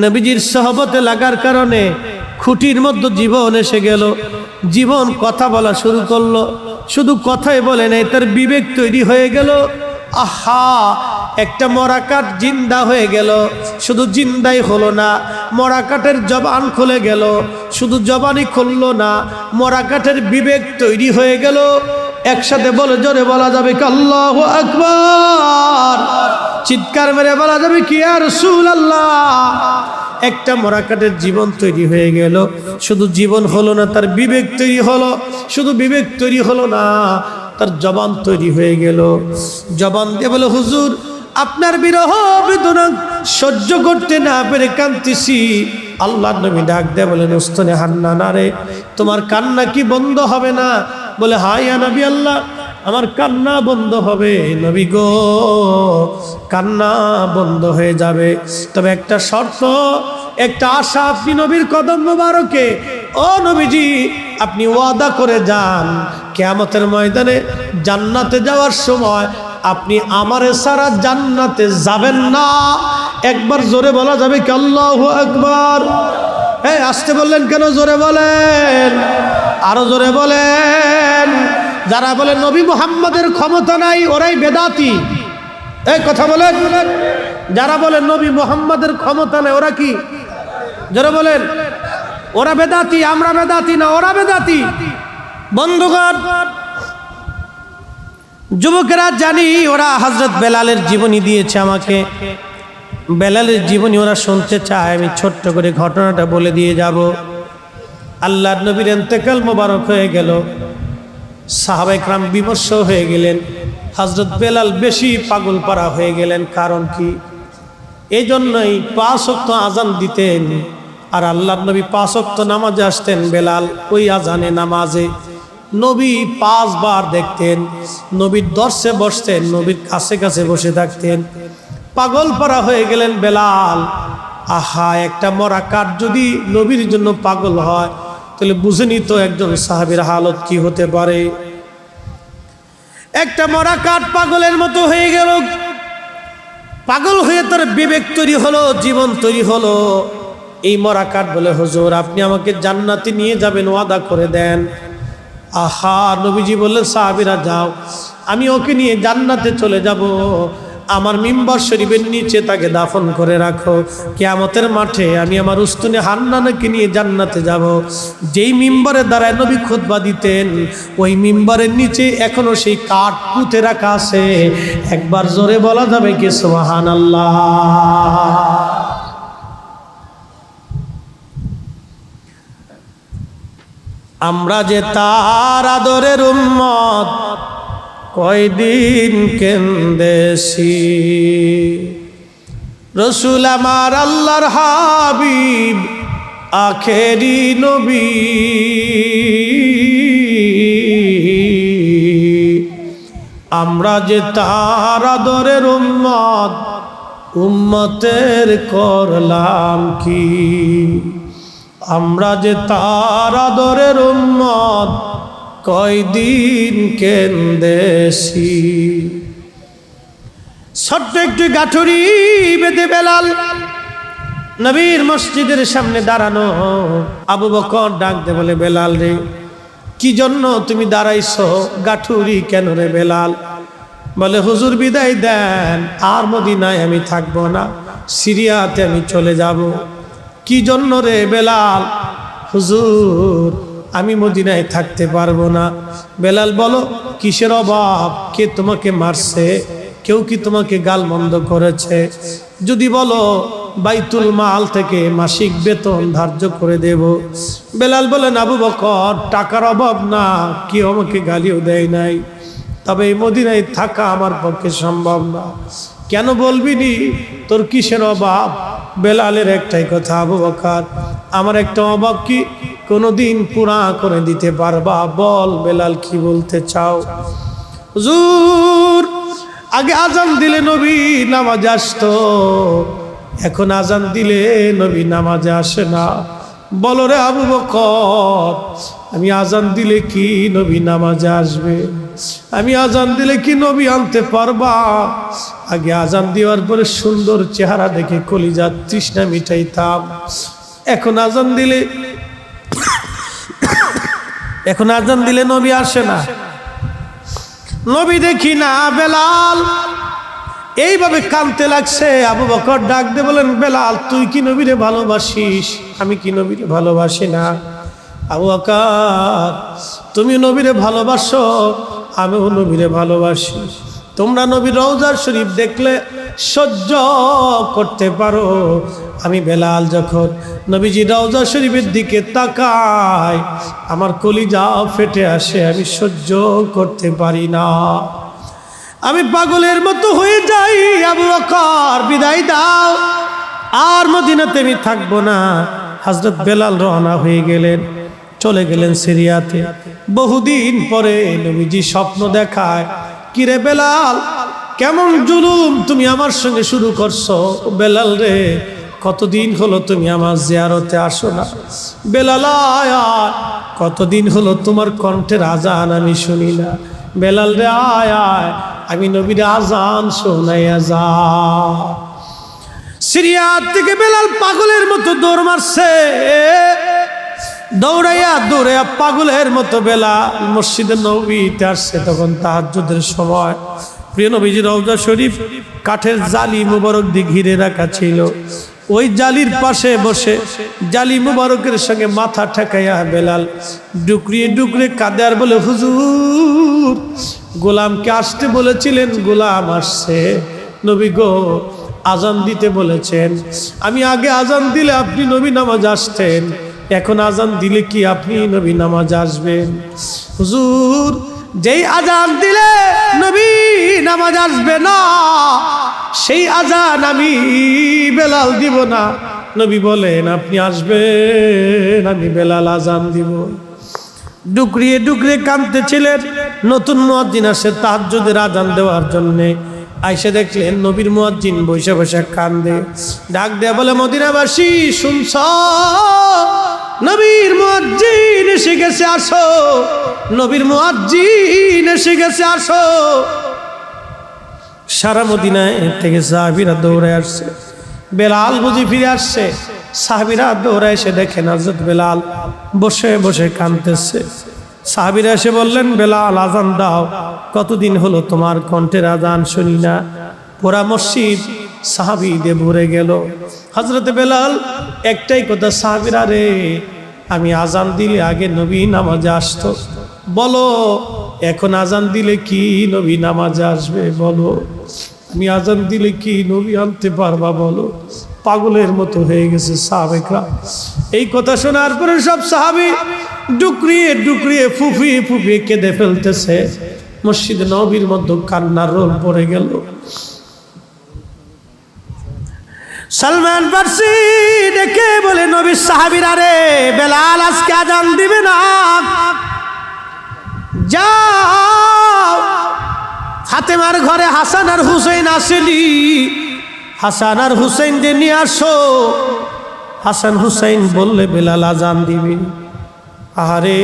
নবীজির সহবতে লাগার কারণে খুঁটির মধ্যে জীবন এসে গেল। জীবন কথা বলা শুরু করলো। শুধু কথাই বলে নাই, তার বিবেক তৈরি হয়ে গেল। আহা, একটা মরা কাঠ জিন্দা হয়ে গেল। শুধু জিন্দাই হলো না, মরা কাঠের জবান খুলে গেল। শুধু জবানই খুললো না, মরা কাঠের বিবেক তৈরি হয়ে গেল। একসাথে বলে জোরে বলা যাবে কি আল্লাহু আকবার। চিৎকার মেরে বলা যাবে কি ইয়া রাসূলুল্লাহ। একটা মরা কাঠের জীবন তৈরি হয়ে গেল। শুধু জীবন হলো না, তার বিবেক তৈরি হলো। শুধু বিবেক তৈরি হলো না, তার জবান তৈরি হয়ে গেল। জবান দিয়ে বলে, হুজুর আপনার বিরহ বেদনা সহ্য করতে না পেরে কাঁদতেছি। আল্লাহর নবী ডাক দেয়া বলেন, উস্তনে হান্না না রে, তোমার কান্না কি বন্ধ হবে না? বলে, হায় ইয়া নবী আল্লাহ, আমার কান্না বন্ধ হবে। নবী গো, কান্না বন্ধ হয়ে যাবে, তবে একটা শর্ত, একটা আশা আপনি নবীর কদম মোবারকে, ও নবীজি আপনি ওয়াদা করে যান, কিয়ামতের ময়দানে জান্নাতে যাওয়ার সময় আপনি আমারে সারা জান্নাতে যাবেন না। একবার জোরে বলা যাবে কি আল্লাহু আকবার। এই আসতে বললেন কেন? জোরে বলেন, আরো জোরে বলেন। যারা বলে নবী মুহাম্মদের ক্ষমতা নাই, ওরাই বেদাতি। এই কথা বলেন। যারা বলে নবী মুহাম্মদের ক্ষমতা নাই, ওরা কি? জোরে বলেন। ওরা বেদাতি, আমরা বেদাতি না, ওরা বেদাতি। বন্ধুগণ, যুবকেরা জানি ওরা হযরত বেলালের জীবনী দিয়েছে আমাকে। বেলালের জীবনী ওরা শুনতে চায়। আমি ছোট্ট করে ঘটনাটা বলে দিয়ে যাব। আল্লাহর নবীর ইন্তেকাল মোবারক হয়ে গেল। সাহাবায়ে কেরাম বিমর্ষ হয়ে গেলেন। হযরত বেলাল বেশি পাগল পারা হয়ে গেলেন। কারণ কি? এই জন্যই 5 ওয়াক্ত আজান দিতেন, আর আল্লাহর নবী 5 ওয়াক্ত নামাজে আসতেন। বেলাল ওই আজানে নামাজে নবী 5 বার দেখতেন। নবীর দর্শে বসতেন, নবীর কাছে কাছে বসে থাকতেন। পাগল পারা হয়ে গেলেন বেলাল। আহা, একটা মরা কাঠ যদি নবীর জন্য পাগল হয়, তাহলে বুঝেনি তো একজন সাহাবীর হালত কি হতে পারে। একটা মরা কাঠ পাগলের মতো হয়ে গেল। পাগল হয়ে তার বিবেক তৈরি হলো, জীবন তৈরি হলো। এই মরা কাঠ বলে, হুজুর আপনি আমাকে জান্নাতে নিয়ে যাবেন, ওয়াদা করে দেন। আহা, নবীজি বললেন, সাহাবীরা যাও, আমি ওকে নিয়ে জান্নাতে চলে যাব। আমার মিম্বার শরীফের নিচে তাকে দাফন করে রাখো। কিয়ামতের মাঠে আমি আমার উস্তুনে হান্নানকে নিয়ে জান্নাতে যাব। যেই মিম্বারের দ্বারায় নবী খুতবা দিতেন, ওই মিম্বারের নিচে এখনো সেই কাঠ পুঁতে রাখা আছে। একবার জোরে বলা যাবে কি সুবহানাল্লাহ। আমরা যে তার আদরের উম্মত, কয়দিন কেন্দেছি। রসুল আমার আল্লাহর হাবিব আখেরি নবী, আমরা যে তার আদরের উম্মত, উম্মতের করলাম কি? আমরা যে তার আদরের উম্মত, কয়দিন কেন্দেছি। ছোট্ট একটু গাঠুরি বেঁধে বেলাল নবীর মসজিদের সামনে দাঁড়ানো। আবু বকর ডাক দে বলে, বেলাল রে, কি জন্য তুমি দাঁড়াইছো? গাঠুরি কেন রে বেলাল? বলে, হুজুর বিদায় দেন, আর মদিনায় আমি থাকবো না, সিরিয়াতে আমি চলে যাব। কি জন্য রে বেলাল? হুজুর, আমি মদিনায় থাকতে পারবো না। বেলাল, বলো কিসের অভাব? কে তোমাকে মারছে? কেউ কি তোমাকে গালমন্দ করেছে? যদি বলো বাইতুল মাল থেকে মাসিক বেতন ধার্য করে দেব। বেলাল বলেন, আবু বকর, টাকার অভাব না, কেউ আমাকে গালিও দেয় নাই, তবে এই মদিনায় থাকা আমার পক্ষে সম্ভব না। কেন বলবি নি? তোর কিসের অভাব? বেলালের একটাই কথা, আবু বকর, আমার একটা অভাব কি কোনোদিন পুরা করে দিতে পারবা? বল বেলাল, কি বলতে চাও? হুজুর, আগে আজান দিলে নবী নামাজে আসতো, এখন আজান দিলে নবী নামাজে আসে না। বলো রে আবু বকর, আমি আজান দিলে কি নবী নামাজে আসবে? আমি আজান দিলে কি নবী আনতে পারবা? আগে আজান দেওয়ার পরে সুন্দর চেহারা দেখে কলিজার তৃষ্ণা মিটাইতাম। এখন আজান দিলে নবী আসে না, নবী দেখি না। বেলাল এইভাবে কাঁদতে লাগছে। আবু বকর ডাক দিয়ে বলেন, বেলাল, তুই কি নবীরে ভালোবাসিস? আমি কি নবীরে ভালোবাসি না? আবু বকর, তুমি নবীরে ভালোবাসো, আমিও নবীরে ভালোবাসি। তোমরা নবীর রওজা শরীফ দেখলে সহ্য করতে পারো, আমি বেলাল যখন নবীজি রওজা শরীফের দিকে তাকাই, আমার কলিজা ফেটে আসে, আমি সহ্য করতে পারি না, আমি পাগলের মতো হয়ে যাই। আবু বকর, বিদায় দাও, আর মদিনাতে আমি থাকবো না। হযরত বেলাল রওনা হয়ে গেলেন, চলে গেলেন সিরিয়াতে। বহুদিন পরে নবীজি স্বপ্ন দেখায়, কিরে বেলাল, কেমন জুলুম তুমি আমার সঙ্গে শুরু করছো? বেলাল রে, কতদিন হলো তুমি আমার জিয়ারতে আসো না? বেলাল আয়, কতদিন হলো তোমার কণ্ঠের আজান আমি শুনি না? বেলাল রে আয় আয়, আমি নবীর আজান শোনাইয়া যা। সিরিয়া থেকে বেলাল পাগলের মতো দৌড় মারছে, দৌড়াইয়া পাগলের মতো বেলাল মসজিদে নববীতে আসছে। তখন তাহাজ্জুদের সময়। প্রিয় নবীজির রওজা শরীফ কাঠের জালি মুবারক দিয়ে ঘিরে রাখা ছিল। ওই জালির পাশে বসে জালি মুবারকের সঙ্গে মাথা ঠেকাইয়া বেলাল ডুকরিয়ে ডুকরে কাঁদে আর বলে, হুজুর, গোলামকে আসতে বলেছিলেন, গোলাম আসছে। নবী গো, আজান দিতে বলেছেন, আমি আগে আজান দিলে আপনি নবী নামাজ আসতেন, এখন আজান দিলে কি আপনি নবী নামাজ আসবেন? হুজুর, যেই আজান দিলে নবী নামাজ আসবে না, সেই আজান আমি বেলাল দিব না। নবী বলেন, আপনি আসবেন, আমি বেলাল আজান দিব। ডুকরিয়ে ডুকরিয়ে কাঁদতেছিলেন। নতুন মুয়াজ্জিন আসে তাহাজ্জুদের আজান দেওয়ার জন্যে। আইসে দেখলেন নবীর মুয়াজ্জিন বসে বসে কান্দে। ডাক দেয়া বলে, মদিনাবাসী শুনছ? নবীর মুয়াজ্জিন এসে গেছে, আসো। নবীর মুয়াজ্জিন এসে গেছে, আসো। সারা মদিনায় থেকে সাহাবীরা দৌড়ে আসছে। বেলাল বুঝি ফিরে আসছে। সাহাবীরা দৌড়ে এসে দেখেন হযরত বেলাল বসে বসে কাঁদতেছে। সাহাবীরা এসে বললেন, বেলাল, আজান দাও, কতদিন হলো তোমার কণ্ঠের আজান শুনি না। পুরা মসজিদ সাহাবীদের ভরে গেল। হযরত বেলাল একটাই কথা, সাহাবীরা রে, আমি আজান দিলে আগে নবী নামাজে আসতো, বলো এখন আজান দিলে কি নবী নামাজে আসবে? বলো, আমি আজান দিলে কি নবী আনতে পারবা? বলো। পাগলের মতো হয়ে গেছে সাহাবেকরা। এই কথা শোনার পরে সব সাহাবী ডুকরিয়ে ডুকরিয়ে ফুফিয়ে ফুফিয়ে কেঁদে ফেলতেছে। মসজিদে নববীর মধ্যে কান্নার রোল পড়ে গেল। সালমান ফারসি ডেকে বলে, নবীর সাহাবীরা রে, বেলাল আজকে আজান দিবে না, যাও ফাতেমার ঘরে হাসান আর হুসাইন আসেনি, হাসান আর হুসাইনকে নিয়ে আসো। হাসান হুসাইন বললে বেলাল আজান দিবে। আরে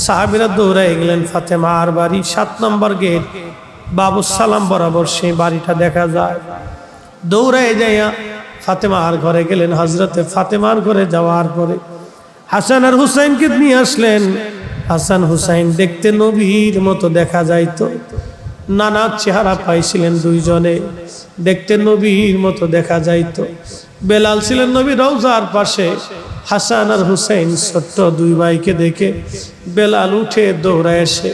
সাহাবীরা দৌড়াই গেলেন ফাতেমার বাড়ি, 7 নম্বর গেট, বাবু সালাম বরাবর সেই বাড়িটা দেখা যায়। দৌড়ায় যাইয়া ফাতেমার ঘরে গেলেন। হযরতে ফাতেমার ঘরে যাওয়ার পরে হাসান আর হুসাইনকে নিয়ে আসলেন। হাসান হুসাইন দেখতে নবীর মতো দেখা যাইতো, নানা চেহারা পাইছিলেন দুইজনে, দেখতে নবীর মতো দেখা যাইতো। বেলাল ছিলেন নবীর রওজার পাশে। হাসান আর হুসাইন ছোট্ট দুই ভাইকে দেখে বেলাল উঠে দৌড়ায় এসে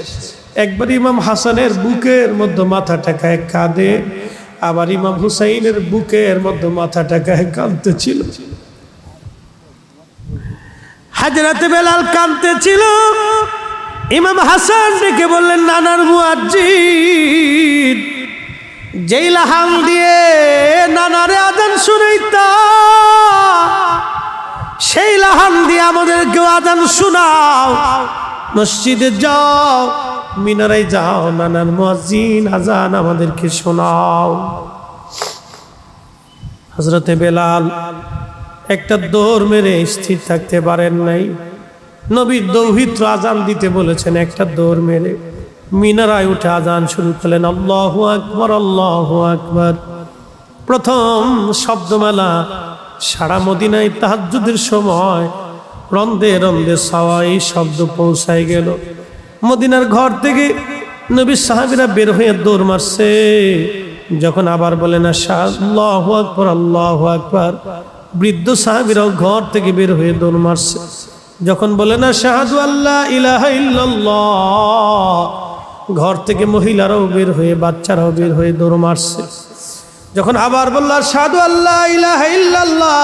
একবার ইমাম হাসানের বুকের মধ্যে মাথা টেকায় কাঁদে, আবার ইমাম হুসাইনের বুকের মধ্যে মাথা টেকায় কাঁদতেছিল। হযরত বেলাল কাঁদতেছিল। ইমাম হাসান ডেকে বললেন, নানার মুয়াজ্জিন, যেই লাহান দিয়ে নানারে আজান শুনাইতা, সেই লাহান দিয়ে আমাদেরকে আজান শোনাও। মসজিদে যাও, মিনারে যাও, নানার মুয়াজ্জিন আজান আমাদেরকে শোনাও। হযরতে বেলাল একটা দৌড় মেরে স্থির থাকতে পারেন নাই। নবী দৌহিত্র আজান দিতে বলেছেন, একটা দৌড় মেরে মিনারায় উঠে আজান শুরু করলেন, আল্লাহু আকবার, আল্লাহু আকবার। প্রথম শব্দমালা সারা মদিনায় তাহাজ্জুদের সময় রন্দে রন্দে সওয়াই শব্দ পৌঁছায় গেল। মদিনার ঘর থেকে নবীর সাহাবীরা বের হয়ে দৌড় মারছে। যখন আবার বলেন আল্লাহু আকবার, আল্লাহু আকবার, বৃদ্ধ সাহাবীরাও ঘর থেকে বের হয়ে দৌড় মারছে। যখন বলেন আশহাদু আল্লা ইলাহা ইল্লাল্লাহ, ঘর থেকে মহিলারাও বের হয়ে, বাচ্চারাও বের হয়ে দৌড় মারছে। যখন আবার বলল আশহাদু আল্লা ইলাহা ইল্লাল্লাহ,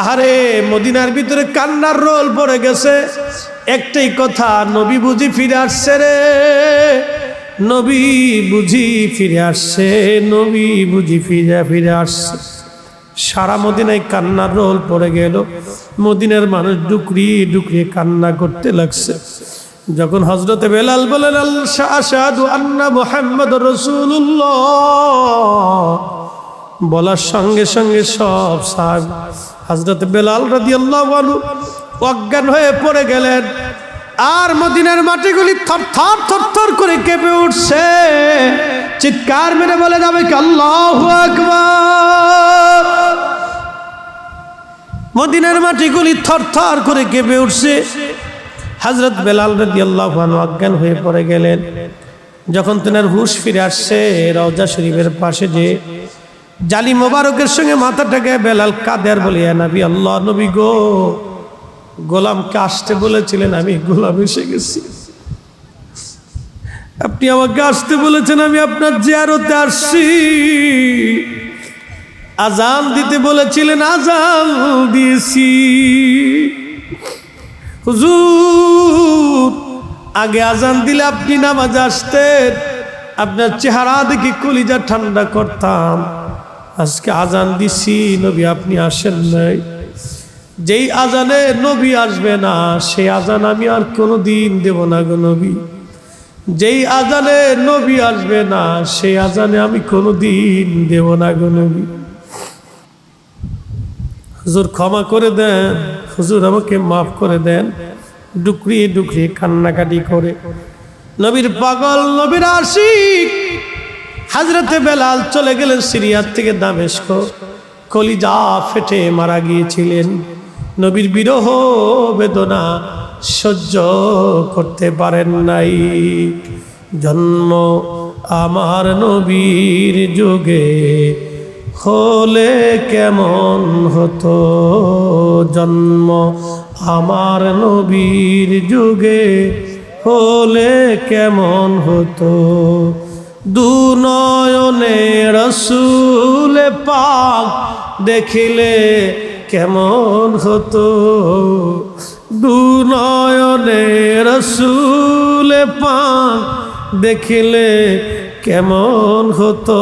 আহারে মদিনার ভিতরে কান্নার রোল পড়ে গেছে। একটাই কথা, নবী বুঝি ফিরে আসছে রে, নবী বুঝি ফিরে আসছে, নবী বুঝি ফিরে আসছে। সারা মদিনায় কান্নার রোল পড়ে গেল। মদিনার মানুষ ডুকরিয়ে ডুকরিয়ে কান্না করতে লাগছে। যখন হযরতে বেলাল বলেন আশহাদু আন্না মুহাম্মাদুর রাসূলুল্লাহ, বলার সঙ্গে সঙ্গে সব সাহাবী হযরতে বেলাল রাদিয়াল্লাহু আনহু অজ্ঞান হয়ে পড়ে গেলেন। আর মদিনার মাটিগুলি থরথর থরথর করে কেঁপে উঠছে। চিৎকার মেরে বলে যাবে কি আল্লাহু আকবার। মদিনার মাটিগুলি থরথর করে কেঁপে উঠছে। হযরত বেলাল রাদিয়াল্লাহু আনহু অজ্ঞান হয়ে পড়ে গেলেন। যখন তেনার হুঁশ ফিরে আসছে, রওজা শরীফের পাশে যে জালি মোবারকের সঙ্গে মাথাটাকে বেলাল কাঁদে আর বলে, ইয়া নবী আল্লাহ, নবী গো, গোলামকে আসতে বলেছিলেন, আমি গোলাম এসে গেছি। আপনি আমাকে আসতে বলেছেন, আমি আপনার জিয়ারতে আসছি। আজান দিতে বলেছিলেন, আজান দিয়েছি। হুজুর, আগে আজান দিলে আপনি নামাজে আসতেন, আপনার চেহারা দেখে কলিজা ঠান্ডা করতাম। আজকে আজান দিছি, নবী আপনি আসেন নাই। যেই আজানে নবী আসবে না, সেই আজান আমি আর কোনোদিন দেব না গো নবী। যেই আজানে নবী আসবে না, সেই আজানে আমি কোনোদিন দেব না গো নবী। হুজুর ক্ষমা করে দেন, হুজুর আমাকে মাফ করে দেন। ডুকরিয়ে ডুকরিয়ে কান্নাকাটি করে নবীর পাগল, নবীর আশিক হযরতে বেলাল চলে গেলেন সিরিয়ার থেকে দামেস্ক। কলিজা ফেটে মারা গিয়েছিলেন। নবীর বিরহ বেদনা সহ্য করতে পারেন নাই। জন্ম আমার নবীর যুগে হলে কেমন হতো, জন্ম আমার নবীর যুগে হলে কেমন হতো। দুনয়নে রসুল পাক দেখিলে কেমন হতো, দুনয়নে রসুল পাক দেখিলে কেমন হতো।